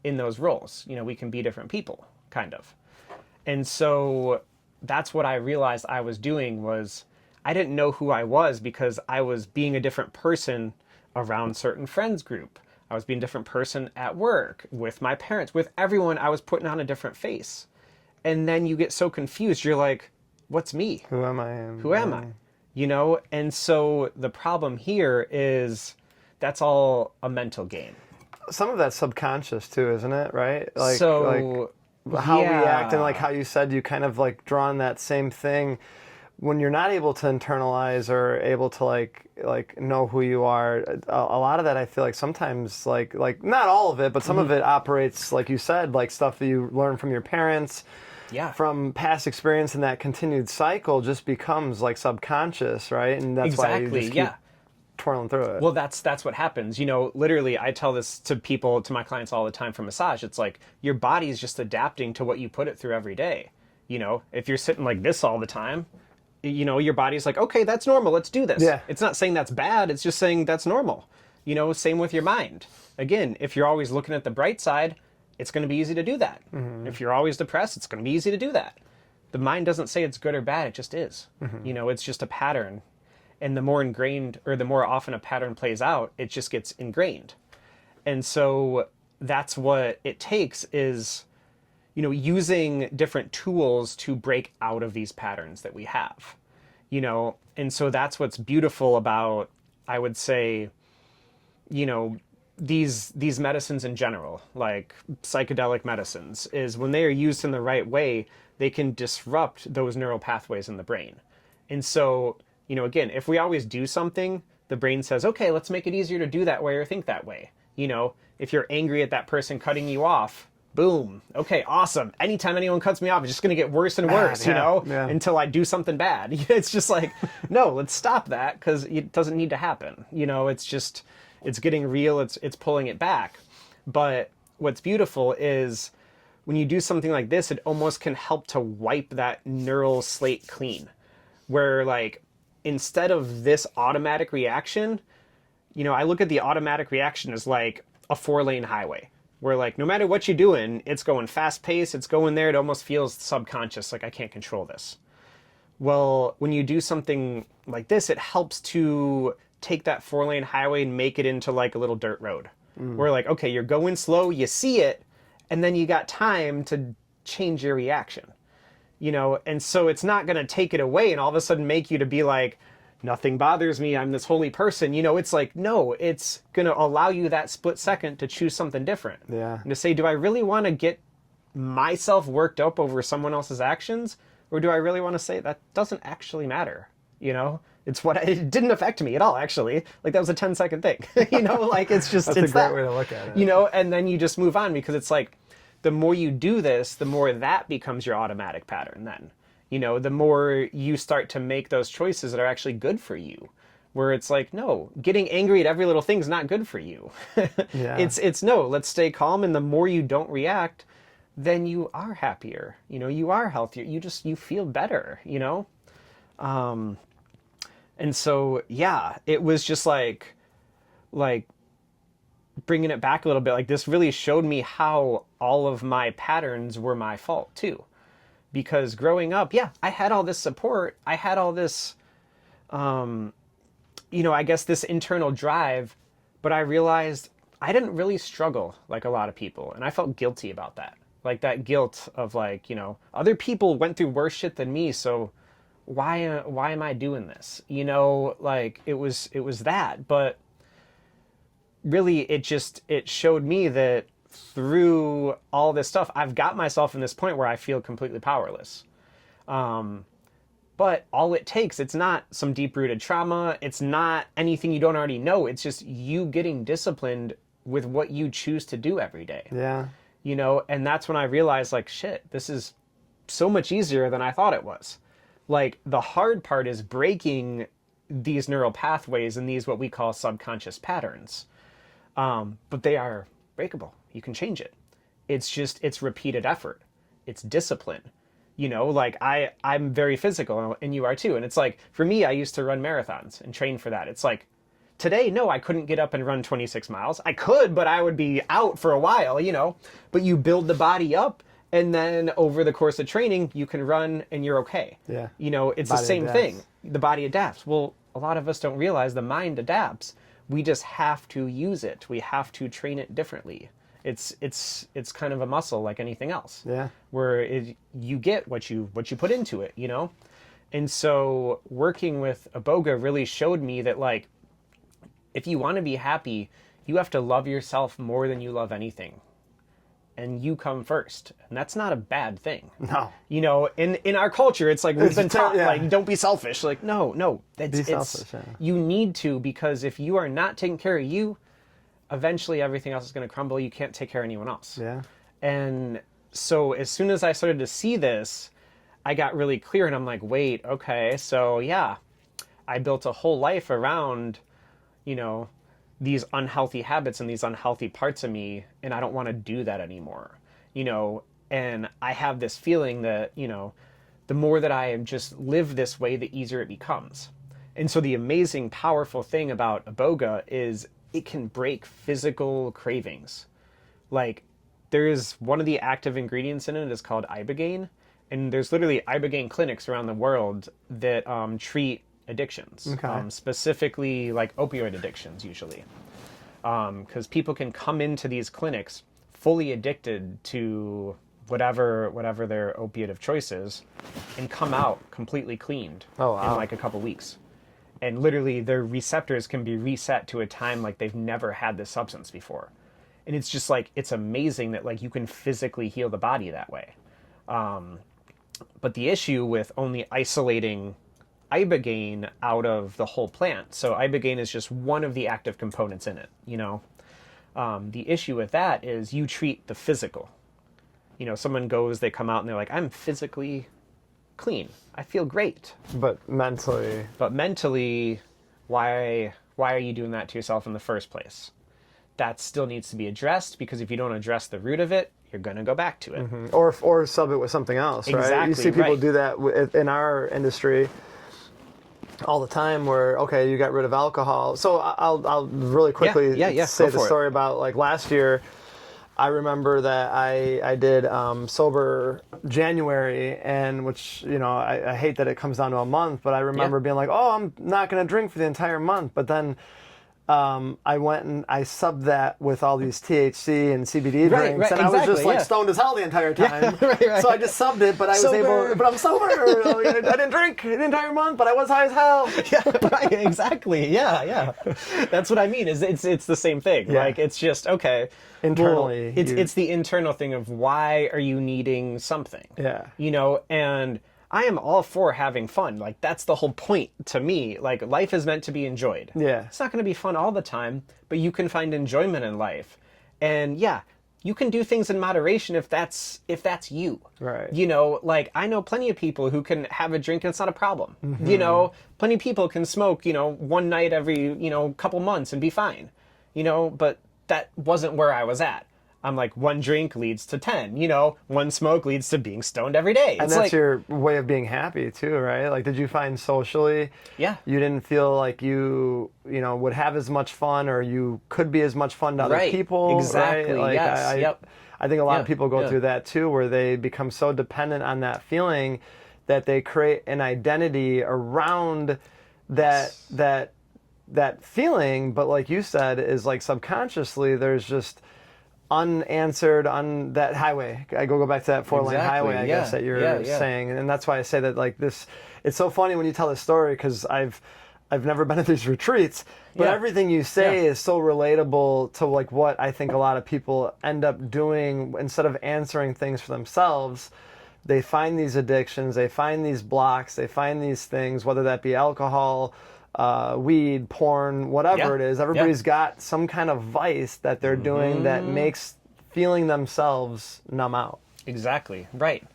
in those roles. You know, we can be different people, kind of. And so that's what I realized I was doing was I didn't know who I was because I was being a different person around certain friends group. I was being a different person at work, with my parents, with everyone. I was putting on a different face. And then you get so confused. You're like, what's me? Who am I? Who am I? You know? And so the problem here is that's all a mental game. Some of that's subconscious too, isn't it? Right? So, how we act, and like how you said, you kind of like draw on that same thing when you're not able to internalize or able to like know who you are. A lot of that, I feel like sometimes like not all of it, but some of it operates, like you said, like stuff that you learn from your parents, from past experience, and that continued cycle just becomes like subconscious, right? And that's why you just keep twirling through it. Well, that's what happens. You know, literally, I tell this to people, to my clients all the time for massage. It's like your body is just adapting to what you put it through every day. You know, if you're sitting like this all the time, you know, your body's like, okay, that's normal. Let's do this. Yeah. It's not saying that's bad. It's just saying that's normal. You know, same with your mind. Again, if you're always looking at the bright side, it's going to be easy to do that. If you're always depressed, it's going to be easy to do that. The mind doesn't say it's good or bad. It just is. You know, it's just a pattern. And the more ingrained, or the more often a pattern plays out, it just gets ingrained. And so that's what it takes is, you know, using different tools to break out of these patterns that we have, you know? And so that's what's beautiful about, I would say, you know, these medicines in general, like psychedelic medicines, is when they are used in the right way, they can disrupt those neural pathways in the brain. And so, you know, again, if we always do something, the brain says, okay, let's make it easier to do that way or think that way. You know, if you're angry at that person cutting you off, boom. Okay, awesome. Anytime anyone cuts me off, it's just going to get worse and worse, you know, until I do something bad. It's just like, no, let's stop that because it doesn't need to happen. You know, it's just, it's getting real. It's pulling it back. But what's beautiful is when you do something like this, it almost can help to wipe that neural slate clean. Where like, instead of this automatic reaction, you know, I look at the automatic reaction as like a 4-lane highway. Where like, no matter what you're doing, it's going fast paced, it's going there, it almost feels subconscious, like I can't control this. Well, when you do something like this, it helps to take that 4-lane highway and make it into like a little dirt road. Where like, okay, you're going slow, you see it, and then you got time to change your reaction. You know, and so it's not gonna take it away and all of a sudden make you to be like, nothing bothers me, I'm this holy person. You know, it's like, no, it's going to allow you that split second to choose something different. Yeah. And to say, do I really want to get myself worked up over someone else's actions? Or do I really want to say that doesn't actually matter? You know, it didn't affect me at all, actually. Like that was a 10-second thing, you know, like it's just, That's a great way to look at it. You know, and then you just move on because it's like, the more you do this, the more that becomes your automatic pattern then. You know, the more you start to make those choices that are actually good for you, where it's like, no, getting angry at every little thing is not good for you. It's no, let's stay calm. And the more you don't react, then you are happier. You know, you are healthier. You feel better, you know? And so, yeah, it was just like bringing it back a little bit. Like this really showed me how all of my patterns were my fault too. Because growing up, I had all this support. I had all this, I guess this internal drive, but I realized I didn't really struggle like a lot of people. And I felt guilty about that. Like that guilt of like, other people went through worse shit than me. So why am I doing this? Like it was that, but really it showed me that through all this stuff, I've got myself in this point where I feel completely powerless. But all it takes, it's not some deep-rooted trauma. It's not anything you don't already know. It's just you getting disciplined with what you choose to do every day. Yeah. And that's when I realized, like, shit, this is so much easier than I thought it was. Like, the hard part is breaking these neural pathways and these what we call subconscious patterns. But they are breakable. You can change it. It's repeated effort. It's discipline. Like I'm very physical and you are too. And it's like, for me, I used to run marathons and train for that. It's like, today, no, I couldn't get up and run 26 miles. I could, but I would be out for a while, But you build the body up, and then over the course of training, you can run and you're okay. Yeah. It's the same thing. The body adapts. Well, a lot of us don't realize the mind adapts. We just have to use it. We have to train it differently. It's kind of a muscle like anything else. Yeah. Where you get what you put into it, And so working with Iboga really showed me that, like, if you want to be happy, you have to love yourself more than you love anything. And you come first. And that's not a bad thing. No. In our culture, it's like we've been taught, like, don't be selfish. Like, no. Be selfish, yeah. You need to, because if you are not taking care of you, eventually everything else is going to crumble. You can't take care of anyone else. Yeah. And so as soon as I started to see this, I got really clear, and I'm like, wait, okay, so yeah, I built a whole life around, these unhealthy habits and these unhealthy parts of me, and I don't want to do that anymore, and I have this feeling that, the more that I just live this way, the easier it becomes. And so the amazing, powerful thing about Iboga is it can break physical cravings. Like, there's one of the active ingredients in it is called Ibogaine, and there's literally Ibogaine clinics around the world that treat addictions, Okay. Specifically like opioid addictions usually, because people can come into these clinics fully addicted to whatever their opiate of choice is, and come out completely cleaned in like a couple weeks. And literally their receptors can be reset to a time like they've never had this substance before. And it's just like, it's amazing that like you can physically heal the body that way. But the issue with only isolating Ibogaine out of the whole plant, so Ibogaine is just one of the active components in it, the issue with that is you treat the physical. Someone goes, they come out and they're like, I'm physically clean. I feel great. But mentally, why are you doing that to yourself in the first place? That still needs to be addressed, because if you don't address the root of it, you're going to go back to it. Mm-hmm. Or sub it with something else, right? Exactly, You see people right. do that in our industry all the time, where, okay, you got rid of alcohol. So I'll really quickly say the story about, like, last year. I remember that I did sober January, and which, I hate that it comes down to a month, but I remember being like, oh, I'm not going to drink for the entire month. But then I went and I subbed that with all these THC and CBD drinks, and I was just like stoned as hell the entire time. So I just subbed it, but I was able, but I'm sober. I didn't drink the entire month, but I was high as hell. Yeah, right, exactly. Yeah. That's what I mean. Is it's the same thing. Yeah. Like, it's just, okay. Internally, well, it's the internal thing of why are you needing something? Yeah. And I am all for having fun. Like, that's the whole point to me. Like, life is meant to be enjoyed. Yeah. It's not going to be fun all the time, but you can find enjoyment in life. And yeah, you can do things in moderation if that's you. Right. Like, I know plenty of people who can have a drink and it's not a problem. Mm-hmm. Plenty of people can smoke, one night every, couple months and be fine. But that wasn't where I was at. I'm like, one drink leads to 10, one smoke leads to being stoned every day. And that's your way of being happy too, right? Like, did you find socially, you didn't feel like you would have as much fun, or you could be as much fun to other people? Exactly. Right? Like, Yes. I think a lot of people go through that too, where they become so dependent on that feeling that they create an identity around that that feeling, but like you said, is like subconsciously there's just unanswered on that highway. I go back to that 4-lane highway, I guess, that you're saying. And that's why I say that, like, this, it's so funny when you tell this story, because I've never been at these retreats, but everything you say is so relatable to like what I think a lot of people end up doing. Instead of answering things for themselves, they find these addictions, they find these blocks, they find these things, whether that be alcohol, weed, porn, whatever it is. Everybody's got some kind of vice that they're doing that makes feeling themselves numb out. Exactly. Right.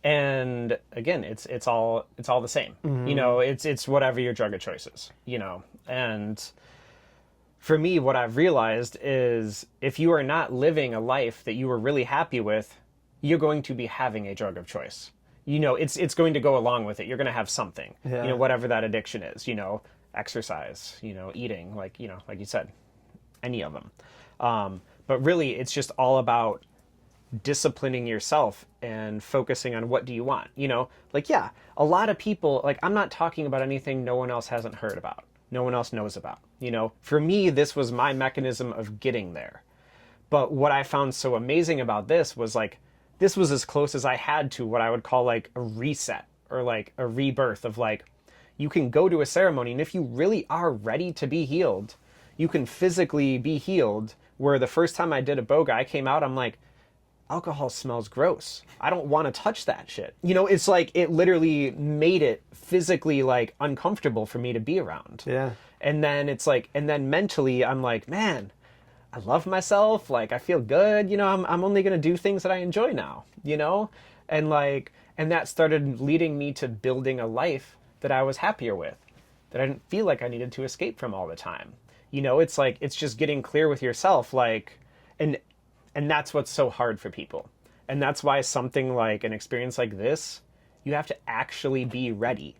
And again, it's all the same. You know, it's whatever your drug of choice is, you know. And for me, what I've realized is if you are not living a life that you are really happy with, you're going to be having a drug of choice. You know, it's going to go along with it. You're going to have something, you know, whatever that addiction is, you know, exercise, you know, eating, like, you know, like you said, any of them. But really, it's just all about disciplining yourself and focusing on what do you want, you know, like, a lot of people, like, I'm not talking about anything no one else hasn't heard about, no one else knows about, you know. For me, this was my mechanism of getting there. But what I found so amazing about this was, like, this was as close as I had to what I would call like a reset or like a rebirth of, like, you can go to a ceremony, and if you really are ready to be healed, you can physically be healed. Where the first time I did Iboga, I came out, I'm like, alcohol smells gross. I don't want to touch that shit. You know, it's like it literally made it physically like uncomfortable for me to be around. Yeah. And then it's like, and then mentally I'm like, man, I love myself. Like, I feel good. You know, I'm only going to do things that I enjoy now, you know? And like, and that started leading me to building a life that I was happier with, that I didn't feel like I needed to escape from all the time. You know, it's like, it's just getting clear with yourself, like, and that's what's so hard for people. And that's why something like an experience like this, you have to actually be ready.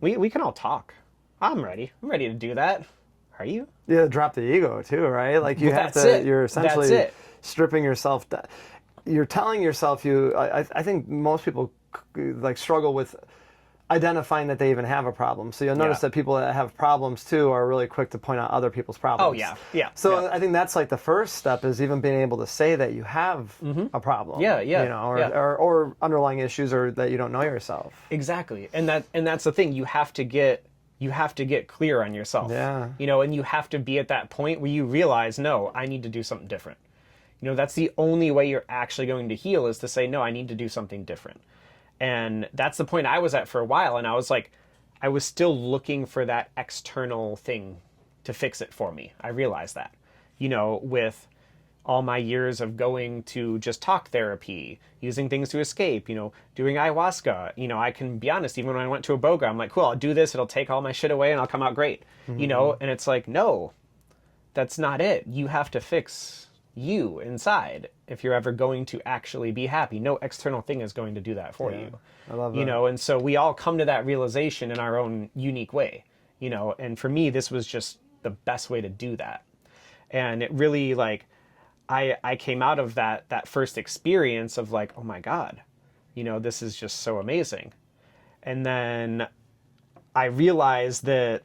We can all talk. I'm ready. I'm ready to do that. Are you? Yeah, drop the ego too, right? Like, you have to, you're essentially stripping yourself. You're telling yourself I think most people like struggle with identifying that they even have a problem. So you'll notice that people that have problems too are really quick to point out other people's problems. Oh, yeah. So I think that's like the first step, is even being able to say that you have a problem. Yeah. You know, or underlying issues, or that you don't know yourself. Exactly. And that's the thing. You have to get clear on yourself. Yeah. You know, and you have to be at that point where you realize, no, I need to do something different. You know, that's the only way you're actually going to heal, is to say, no, I need to do something different. And that's the point I was at for a while. And I was like, I was still looking for that external thing to fix it for me. I realized that, you know, with all my years of going to just talk therapy, using things to escape, you know, doing ayahuasca, you know, I can be honest, even when I went to Iboga, I'm like, cool, I'll do this. It'll take all my shit away and I'll come out great, you know? And it's like, no, that's not it. You have to fix you inside if you're ever going to actually be happy. No external thing is going to do that for you. I love that. You know, and so we all come to that realization in our own unique way, you know, and for me, this was just the best way to do that. And it really, like, I came out of that first experience of like, oh my God, you know, this is just so amazing. And then I realized that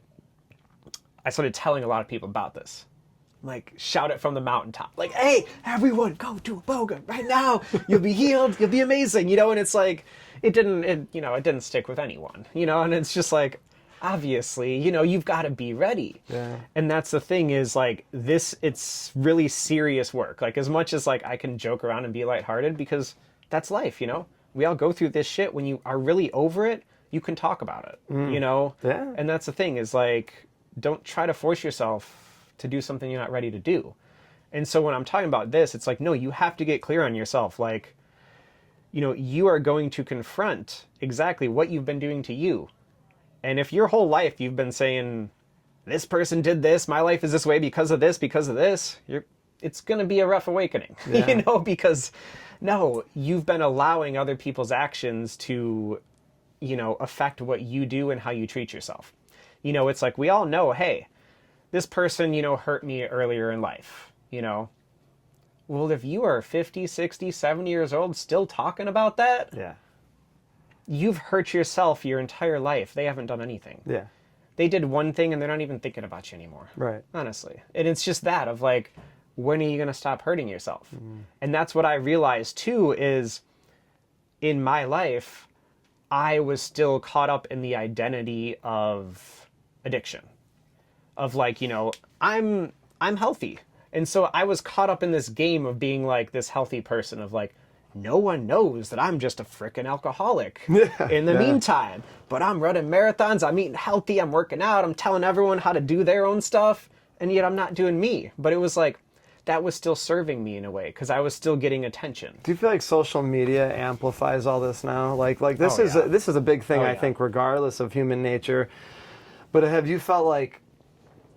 I started telling a lot of people about this. Like, shout it from the mountaintop. Like, hey, everyone, go to Iboga right now. You'll be healed. You'll be amazing. You know, and it's like, it didn't stick with anyone, you know, and it's just like, obviously, you know, you've got to be ready. Yeah. And that's the thing is, like, it's really serious work. Like, as much as, like, I can joke around and be lighthearted, because that's life, you know? We all go through this shit. When you are really over it, you can talk about it, you know? Yeah. And that's the thing is, like, don't try to force yourself to do something you're not ready to do. And so when I'm talking about this, it's like, no, you have to get clear on yourself. Like, you know, you are going to confront exactly what you've been doing to you. And if your whole life you've been saying, this person did this, my life is this way because of this, it's going to be a rough awakening, you know, because no, you've been allowing other people's actions to, you know, affect what you do and how you treat yourself. You know, it's like, we all know, hey, this person, you know, hurt me earlier in life, you know. Well, if you are 50, 60, 70 years old still talking about that, Yeah. you've hurt yourself your entire life. They haven't done anything. Yeah. they did one thing and they're not even thinking about you anymore. Right. Honestly. And it's just that of like, when are you going to stop hurting yourself? And that's what I realized too, is in my life, I was still caught up in the identity of addiction. Of like, you know, I'm healthy. And so I was caught up in this game of being like this healthy person of like, no one knows that I'm just a frickin' alcoholic in the meantime. But I'm running marathons, I'm eating healthy, I'm working out, I'm telling everyone how to do their own stuff, and yet I'm not doing me. But it was like, that was still serving me in a way, because I was still getting attention. Do you feel like social media amplifies all this now? Like this this is a big thing, I think, regardless of human nature. But have you felt like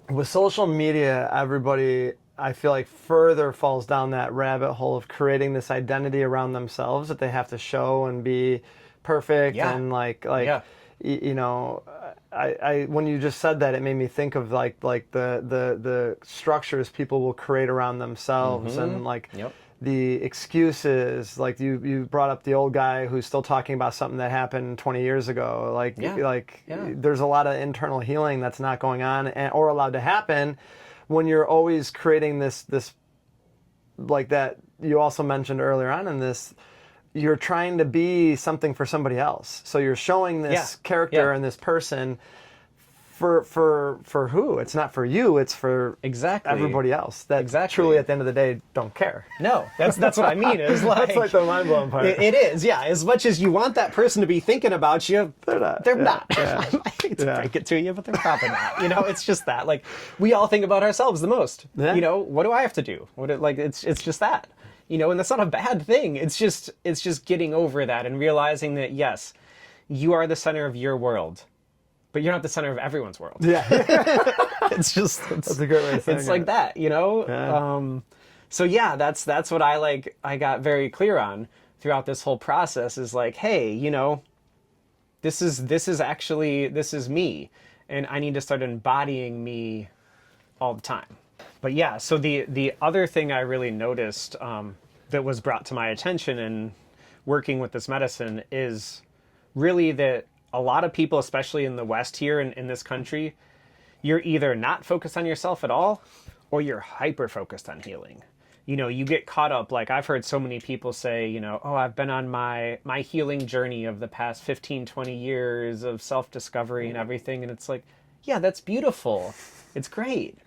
with social media, everybody, I feel like, further falls down that rabbit hole of creating this identity around themselves that they have to show and be perfect and you know, I when you just said that, it made me think of like the structures people will create around themselves and like the excuses. Like you brought up the old guy who's still talking about something that happened 20 years ago. There's a lot of internal healing that's not going on or allowed to happen when you're always creating this like that you also mentioned earlier on in this. You're trying to be something for somebody else. So you're showing this character and this person for who? It's not for you, it's for everybody else that truly at the end of the day don't care. No, that's what I mean. Is like that's like the mind blowing part. It is, yeah. As much as you want that person to be thinking about you, they're not. Yeah. I hate to break it to you, but they're probably not. You know, it's just that. Like, we all think about ourselves the most. Yeah. You know, what do I have to do? It's just that. You know, and that's not a bad thing. It's just getting over that and realizing that, yes, you are the center of your world, but you're not the center of everyone's world. Yeah. That's a great way of saying it's like that, you know? Yeah. So yeah, that's what I got very clear on throughout this whole process is like, hey, you know, this is me, and I need to start embodying me all the time. But yeah, so the other thing I really noticed that was brought to my attention in working with this medicine is really that a lot of people, especially in the West here in this country, you're either not focused on yourself at all or you're hyper focused on healing. You know, you get caught up, like I've heard so many people say, you know, oh, I've been on my healing journey of the past 15, 20 years of self-discovery and everything. And it's like, yeah, that's beautiful. It's great.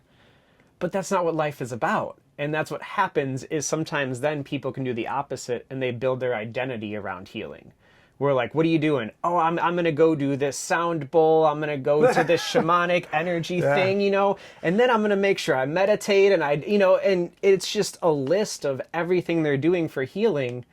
But that's not what life is about. And that's what happens is sometimes then people can do the opposite and they build their identity around healing. We're like, what are you doing? Oh, I'm going to go do this sound bowl. I'm going to go to this shamanic energy thing, you know, and then I'm going to make sure I meditate and and it's just a list of everything they're doing for healing.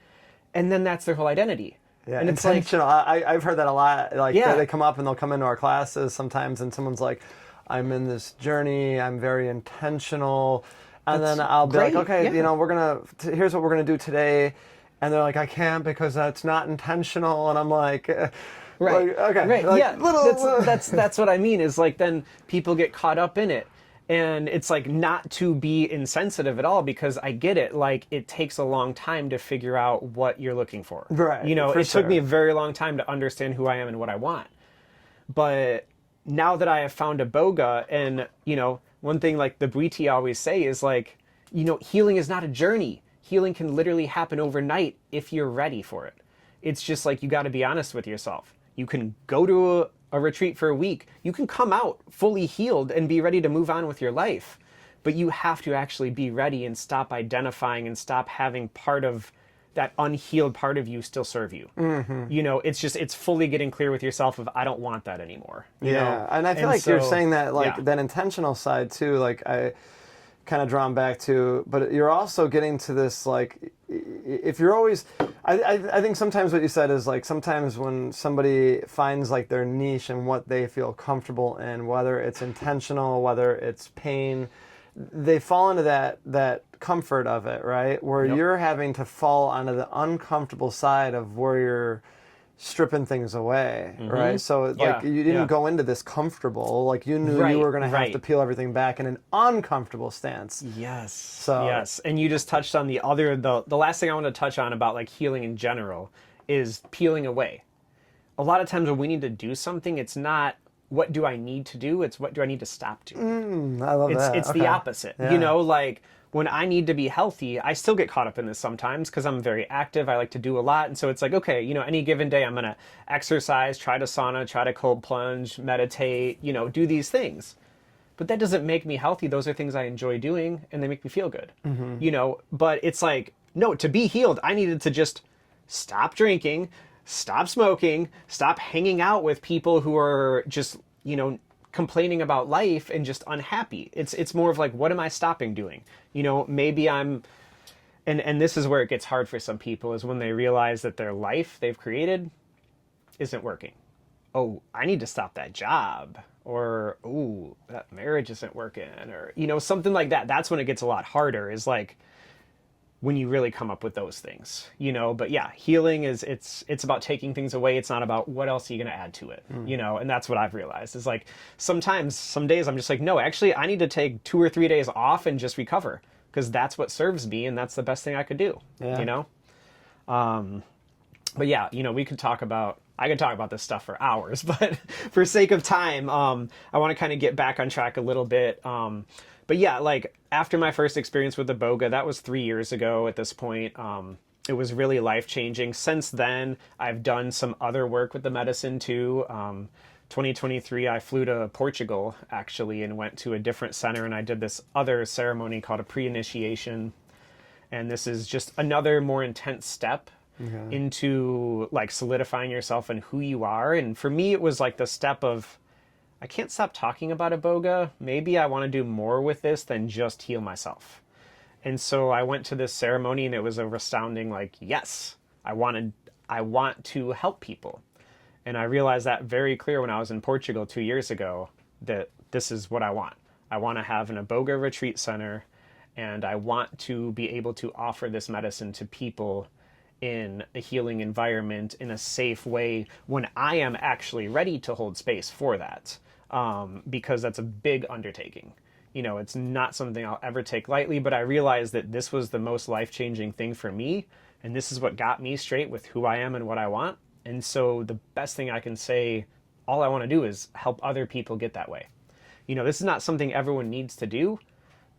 And then that's their whole identity. Yeah, and it's intentional. I've heard that a lot. Like they come up and they'll come into our classes sometimes and someone's like, I'm in this journey, I'm very intentional. And then I'll be like, okay, you know, here's what we're going to do today. And they're like, I can't because that's not intentional. And I'm like, okay. Like, that's what I mean is like, then people get caught up in it. And it's like not to be insensitive at all because I get it. Like it takes a long time to figure out what you're looking for. Right. You know, it took me a very long time to understand who I am and what I want. But now that I have found Iboga, and, you know, one thing like the Briti always say is like, you know, healing is not a journey. Healing can literally happen overnight if you're ready for it. It's just like, you got to be honest with yourself. You can go to a retreat for a week. You can come out fully healed and be ready to move on with your life. But you have to actually be ready and stop identifying and stop having part of that unhealed part of you still serve you. Mm-hmm. You know, it's fully getting clear with yourself of, I don't want that anymore. You know? And I feel like you're saying that, like, that intentional side too, like I kind of drawn back to, but you're also getting to this, like, if you're always, I think sometimes what you said is like, sometimes when somebody finds like their niche and what they feel comfortable in, whether it's intentional, whether it's pain, they fall into that comfort of it, right? Where you're having to fall onto the uncomfortable side of where you're stripping things away, right? So like you didn't go into this comfortable, like you knew you were going to have to peel everything back in an uncomfortable stance. Yes. Yes. And you just touched on the last thing I want to touch on about like healing in general is peeling away. A lot of times when we need to do something, it's not what do I need to do? It's what do I need to stop doing? I love that. It's Okay. the opposite. Yeah. You know, like when I need to be healthy, I still get caught up in this sometimes because I'm very active. I like to do a lot. And so it's like, okay, you know, any given day I'm going to exercise, try to sauna, try to cold plunge, meditate, you know, do these things. But that doesn't make me healthy. Those are things I enjoy doing and they make me feel good. You know, but it's like, no, to be healed, I needed to just stop drinking, stop smoking, stop hanging out with people who are just, you know, complaining about life and just unhappy. It's more of like, what am I stopping doing? You know, maybe I'm, and this is where it gets hard for some people, is when they realize that their life they've created isn't working. Oh, I need to stop that job. Or, ooh, that marriage isn't working. Or, you know, something like that. That's when it gets a lot harder, is like when you really come up with those things, you know. But yeah, healing is, it's about taking things away. It's not about what else are you going to add to it, you know. And that's what I've realized, is like sometimes, some days I'm just like, no, actually I need to take 2 or 3 days off and just recover, because that's what serves me and that's the best thing I could do. Yeah. You know. But yeah, you know, I could talk about this stuff for hours, but for sake of time, I want to kind of get back on track a little bit. But yeah, like after my first experience with Iboga, that was 3 years ago at this point. It was really life-changing. Since then, I've done some other work with the medicine too. 2023, I flew to Portugal actually and went to a different center, and I did this other ceremony called a pre-initiation. And this is just another more intense step into like solidifying yourself and who you are. And for me, it was like the step of, I can't stop talking about Iboga. Maybe I want to do more with this than just heal myself. And so I went to this ceremony and it was a resounding like, yes, I want to help people. And I realized that very clear when I was in Portugal 2 years ago, that this is what I want. I want to have an Iboga retreat center, and I want to be able to offer this medicine to people in a healing environment in a safe way when I am actually ready to hold space for that. Because that's a big undertaking. You know, it's not something I'll ever take lightly, but I realized that this was the most life-changing thing for me, and this is what got me straight with who I am and what I want. And so the best thing I can say, all I want to do is help other people get that way. You know, this is not something everyone needs to do,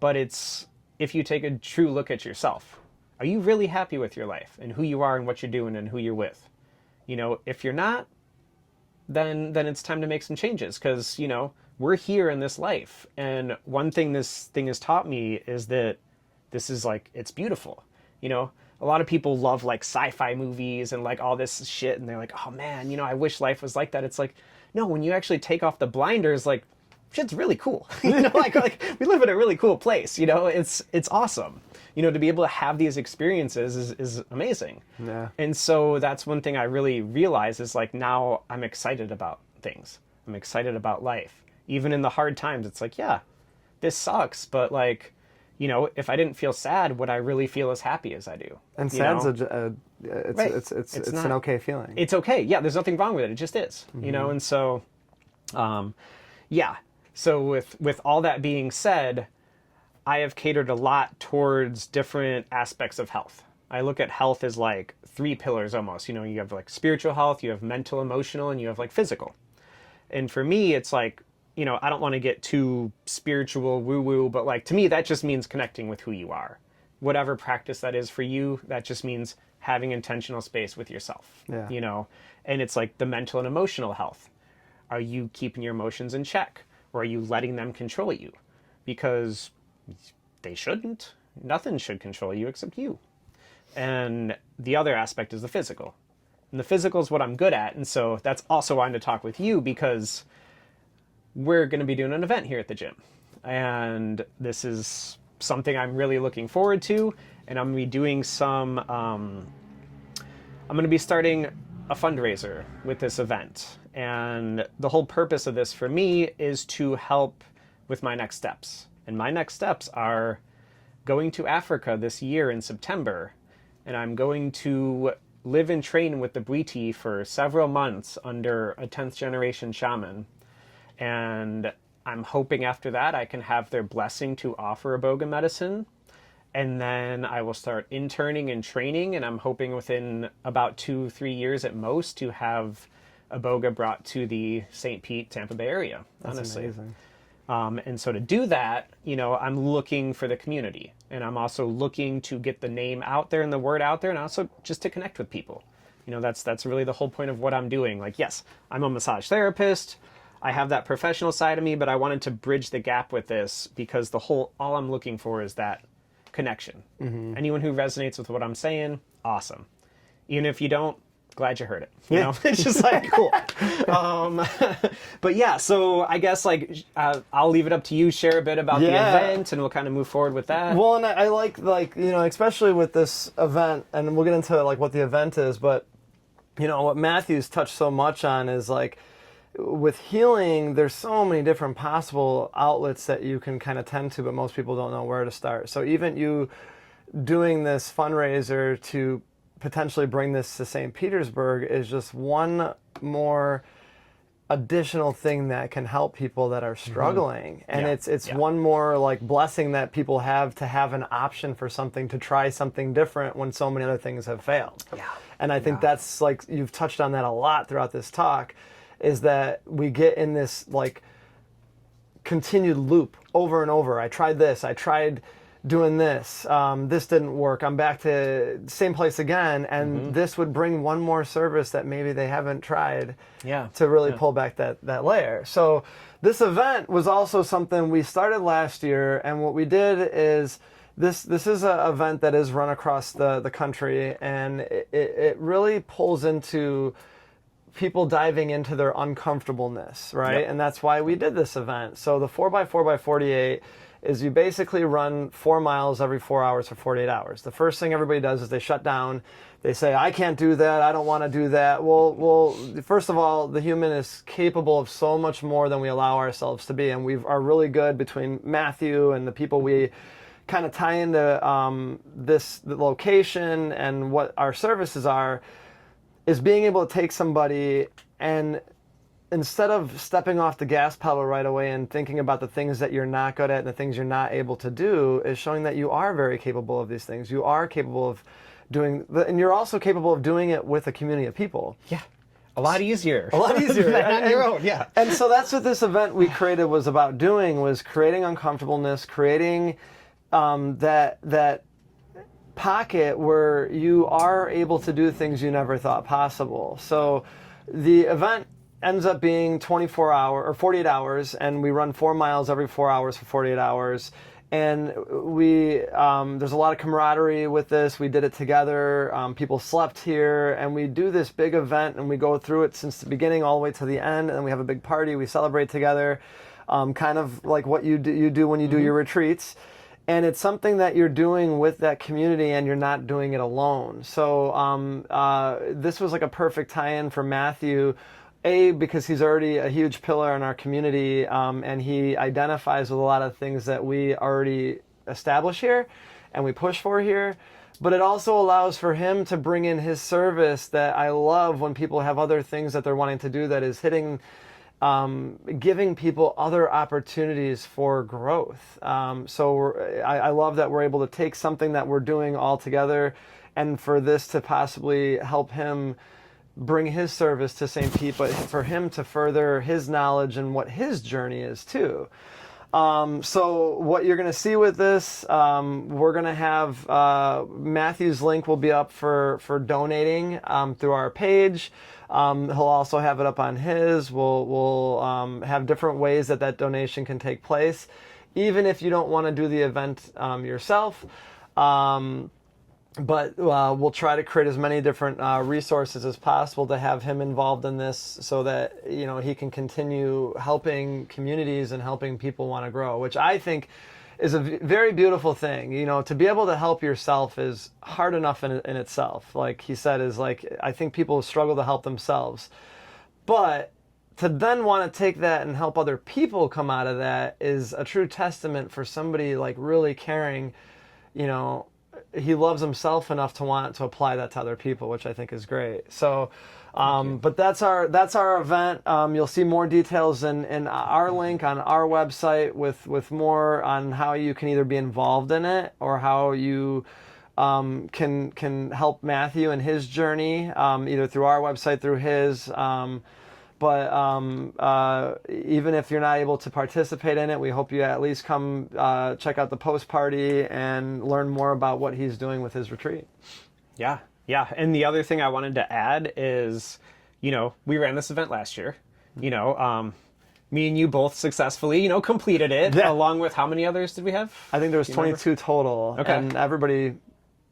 but it's, if you take a true look at yourself, are you really happy with your life and who you are and what you're doing and who you're with? You know, if you're not, then it's time to make some changes, because, you know, we're here in this life. And one thing this thing has taught me is that this is like, it's beautiful. You know, a lot of people love like sci-fi movies and like all this shit, and they're like, oh man, you know, I wish life was like that. It's like, no, when you actually take off the blinders, like, shit's really cool. You know, like we live in a really cool place, you know, it's awesome. You know, to be able to have these experiences is amazing. Yeah. And so that's one thing I really realize is like, now I'm excited about things. I'm excited about life. Even in the hard times, it's like, yeah, this sucks, but like, you know, if I didn't feel sad, would I really feel as happy as I do? And You sad's know? Right. it's not- an okay feeling. It's okay. Yeah, there's nothing wrong with it. It just is, you know? And so, yeah. So with all that being said, I have catered a lot towards different aspects of health. I look at health as like 3 pillars almost. You know, you have like spiritual health, you have mental, emotional, and you have like physical. And for me, it's like, you know, I don't want to get too spiritual woo-woo, but like to me, that just means connecting with who you are. Whatever practice that is for you, that just means having intentional space with yourself. Yeah. You know, and it's like the mental and emotional health. Are you keeping your emotions in check? Or are you letting them control you? Because they shouldn't. Nothing should control you except you. And the other aspect is the physical. And the physical is what I'm good at. And so that's also why I'm to talk with you, because we're going to be doing an event here at the gym. And this is something I'm really looking forward to. And I'm going to be doing some, I'm going to be starting a fundraiser with this event. And the whole purpose of this for me is to help with my next steps. And my next steps are going to Africa this year in September. And I'm going to live and train with the Bwiti for several months under a 10th generation shaman. And I'm hoping after that I can have their blessing to offer Iboga medicine. And then I will start interning and training. And I'm hoping within about 2-3 years at most to have Iboga brought to the St. Pete, Tampa Bay area, That's honestly. amazing. And so to do that, I'm looking for the community, and I'm also looking to get the name out there and the word out there, and also just to connect with people. That's really the whole point of what I'm doing. Like, yes, I'm a massage therapist. I have that professional side of me, but I wanted to bridge the gap with this because all I'm looking for is that connection. Anyone who resonates with what I'm saying, awesome. Even if you don't, glad you heard it. It's just like, cool. But yeah, so I guess I'll leave it up to you. Share a bit about the event, and we'll kind of move forward with that. Well, and I like especially with this event, and we'll get into like what the event is. But what Matthew's touched so much on is like with healing, there's so many different possible outlets that you can kind of tend to, but most people don't know where to start. So even you doing this fundraiser to potentially bring this to St. Petersburg is just one more additional thing that can help people that are struggling. And it's one more like blessing that people have to have an option for something, to try something different when so many other things have failed. And I think that's like, you've touched on that a lot throughout this talk, is that we get in this like continued loop over and over. I tried this, I tried doing this, this didn't work, I'm back to same place again, and this would bring one more service that maybe they haven't tried to really pull back that layer. So this event was also something we started last year, and what we did is this is an event that is run across the country, and it really pulls into people diving into their uncomfortableness, right? And that's why we did this event. So the 4x4x48 is you basically run 4 miles every 4 hours for 48 hours. The first thing everybody does is they shut down. They say, I can't do that. I don't want to do that. Well, first of all, the human is capable of so much more than we allow ourselves to be. And we are really good, between Matthew and the people we kind of tie into the location and what our services are, is being able to take somebody and instead of stepping off the gas pedal right away and thinking about the things that you're not good at and the things you're not able to do, is showing that you are very capable of these things. You are capable of and you're also capable of doing it with a community of people. Yeah. A lot easier. A lot easier. Than on your own, yeah. And so that's what this event we created was about doing, was creating uncomfortableness, creating that pocket where you are able to do things you never thought possible. So the event ends up being 48 hours, and we run 4 miles every 4 hours for 48 hours. And there's a lot of camaraderie with this. We did it together. People slept here, and we do this big event, and we go through it since the beginning all the way to the end. And we have a big party. We celebrate together, kind of like what you do when you do your retreats. And it's something that you're doing with that community, and you're not doing it alone. So this was like a perfect tie-in for Matthew, because he's already a huge pillar in our community, and he identifies with a lot of things that we already establish here and we push for here. But it also allows for him to bring in his service that I love when people have other things that they're wanting to do, that is giving people other opportunities for growth. So I love that we're able to take something that we're doing all together, and for this to possibly help him bring his service to St. Pete, but for him to further his knowledge and what his journey is too. So what you're going to see with this, we're going to have Matthew's link will be up for donating through our page. He'll also have it up on his. We'll have different ways that donation can take place, even if you don't want to do the event yourself. But we'll try to create as many different resources as possible to have him involved in this, so that he can continue helping communities and helping people want to grow, which I think is a very beautiful thing. To be able to help yourself is hard enough in itself. Like he said, is like, I think people struggle to help themselves, but to then want to take that and help other people come out of that is a true testament for somebody like really caring. He loves himself enough to want to apply that to other people, which I think is great. So, but that's our event. You'll see more details in our link on our website with more on how you can either be involved in it, or how you can help Matthew in his journey, either through our website, through his. But even if you're not able to participate in it, we hope you at least come check out the post party and learn more about what he's doing with his retreat. Yeah, yeah. And the other thing I wanted to add is, we ran this event last year. Me and you both successfully, completed it, Yeah. along with how many others did we have? I think there was 22 total, Okay. and everybody,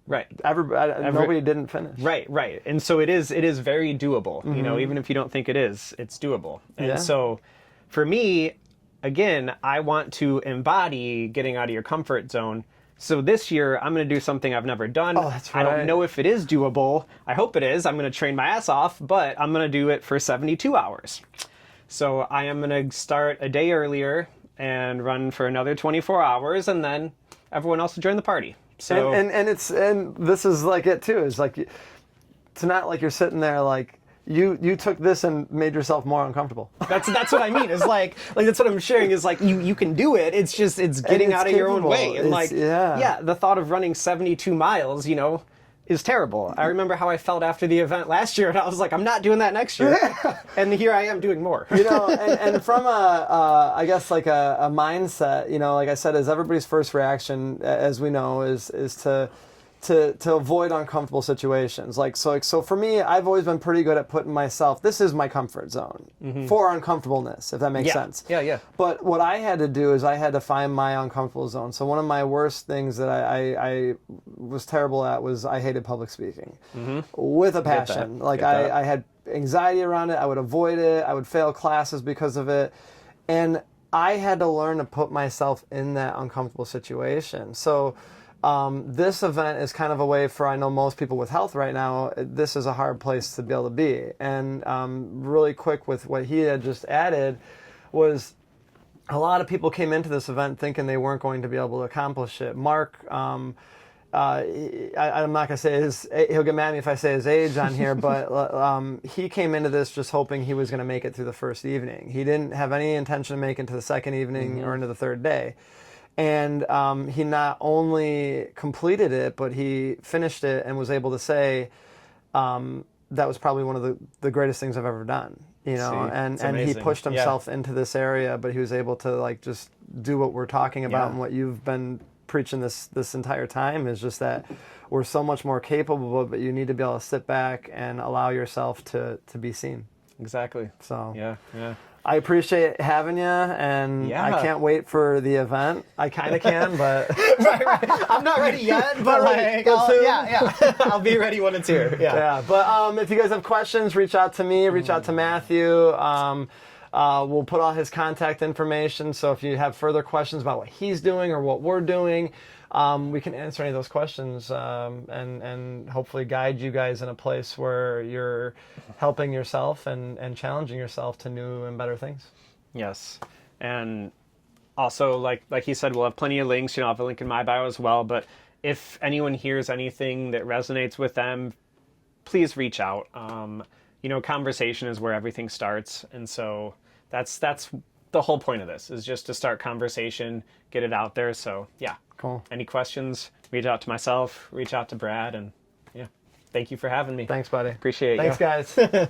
Right. nobody didn't finish. Right. And so it is very doable. Even if you don't think it is, it's doable. And Yeah. so for me, again, I want to embody getting out of your comfort zone. So this year, I'm going to do something I've never done. Oh, that's I right. don't know if it is doable. I hope it is. I'm going to train my ass off, but I'm going to do it for 72 hours. So I am going to start a day earlier and run for another 24 hours, and then everyone else will join the party. So And this is like it too. It's like, it's not like you're sitting there like you took this and made yourself more uncomfortable. that's what I mean. It's like that's what I'm sharing is like you can do it. It's just getting it's out of your own capable. way. And Yeah. the thought of running 72 miles, is terrible. I remember how I felt after the event last year, and I was like, I'm not doing that next year. And here I am doing more. And from I guess like a mindset, like I said, is everybody's first reaction, as we know, is to avoid uncomfortable situations. So for me, I've always been pretty good at putting myself, this is my comfort zone for uncomfortableness, if that makes sense. Yeah. But what I had to do is I had to find my uncomfortable zone. So one of my worst things that I was terrible at was I hated public speaking with a passion. I had anxiety around it. I would avoid it. I would fail classes because of it. And I had to learn to put myself in that uncomfortable situation. So this event is kind of a way for, I know most people with health right now, this is a hard place to be able to be. And really quick with what he had just added was a lot of people came into this event thinking they weren't going to be able to accomplish it. Mark, I'm not going to say he'll get mad at me if I say his age on here, but he came into this just hoping he was going to make it through the first evening. He didn't have any intention of making it to the second evening or into the third day. And he not only completed it, but he finished it and was able to say that was probably one of the greatest things I've ever done. And he pushed himself into this area, but he was able to just do what we're talking about and what you've been preaching this entire time is just that we're so much more capable, but you need to be able to sit back and allow yourself to be seen. Exactly. So yeah. I appreciate having you, and I can't wait for the event. I kind of can, but right. I'm not ready yet, but I'll be ready when it's here. Yeah. But if you guys have questions, reach out to me, reach out to Matthew. We'll put all his contact information, so if you have further questions about what he's doing or what we're doing, we can answer any of those questions and hopefully guide you guys in a place where you're helping yourself and challenging yourself to new and better things. Yes. And also, like he said, we'll have plenty of links. I'll have a link in my bio as well. But if anyone hears anything that resonates with them, please reach out. Conversation is where everything starts. And so that's the whole point of this, is just to start conversation, get it out there. So, yeah. Cool. Any questions, reach out to myself, reach out to Brad, and thank you for having me. Thanks, buddy. Appreciate it. Thanks, guys.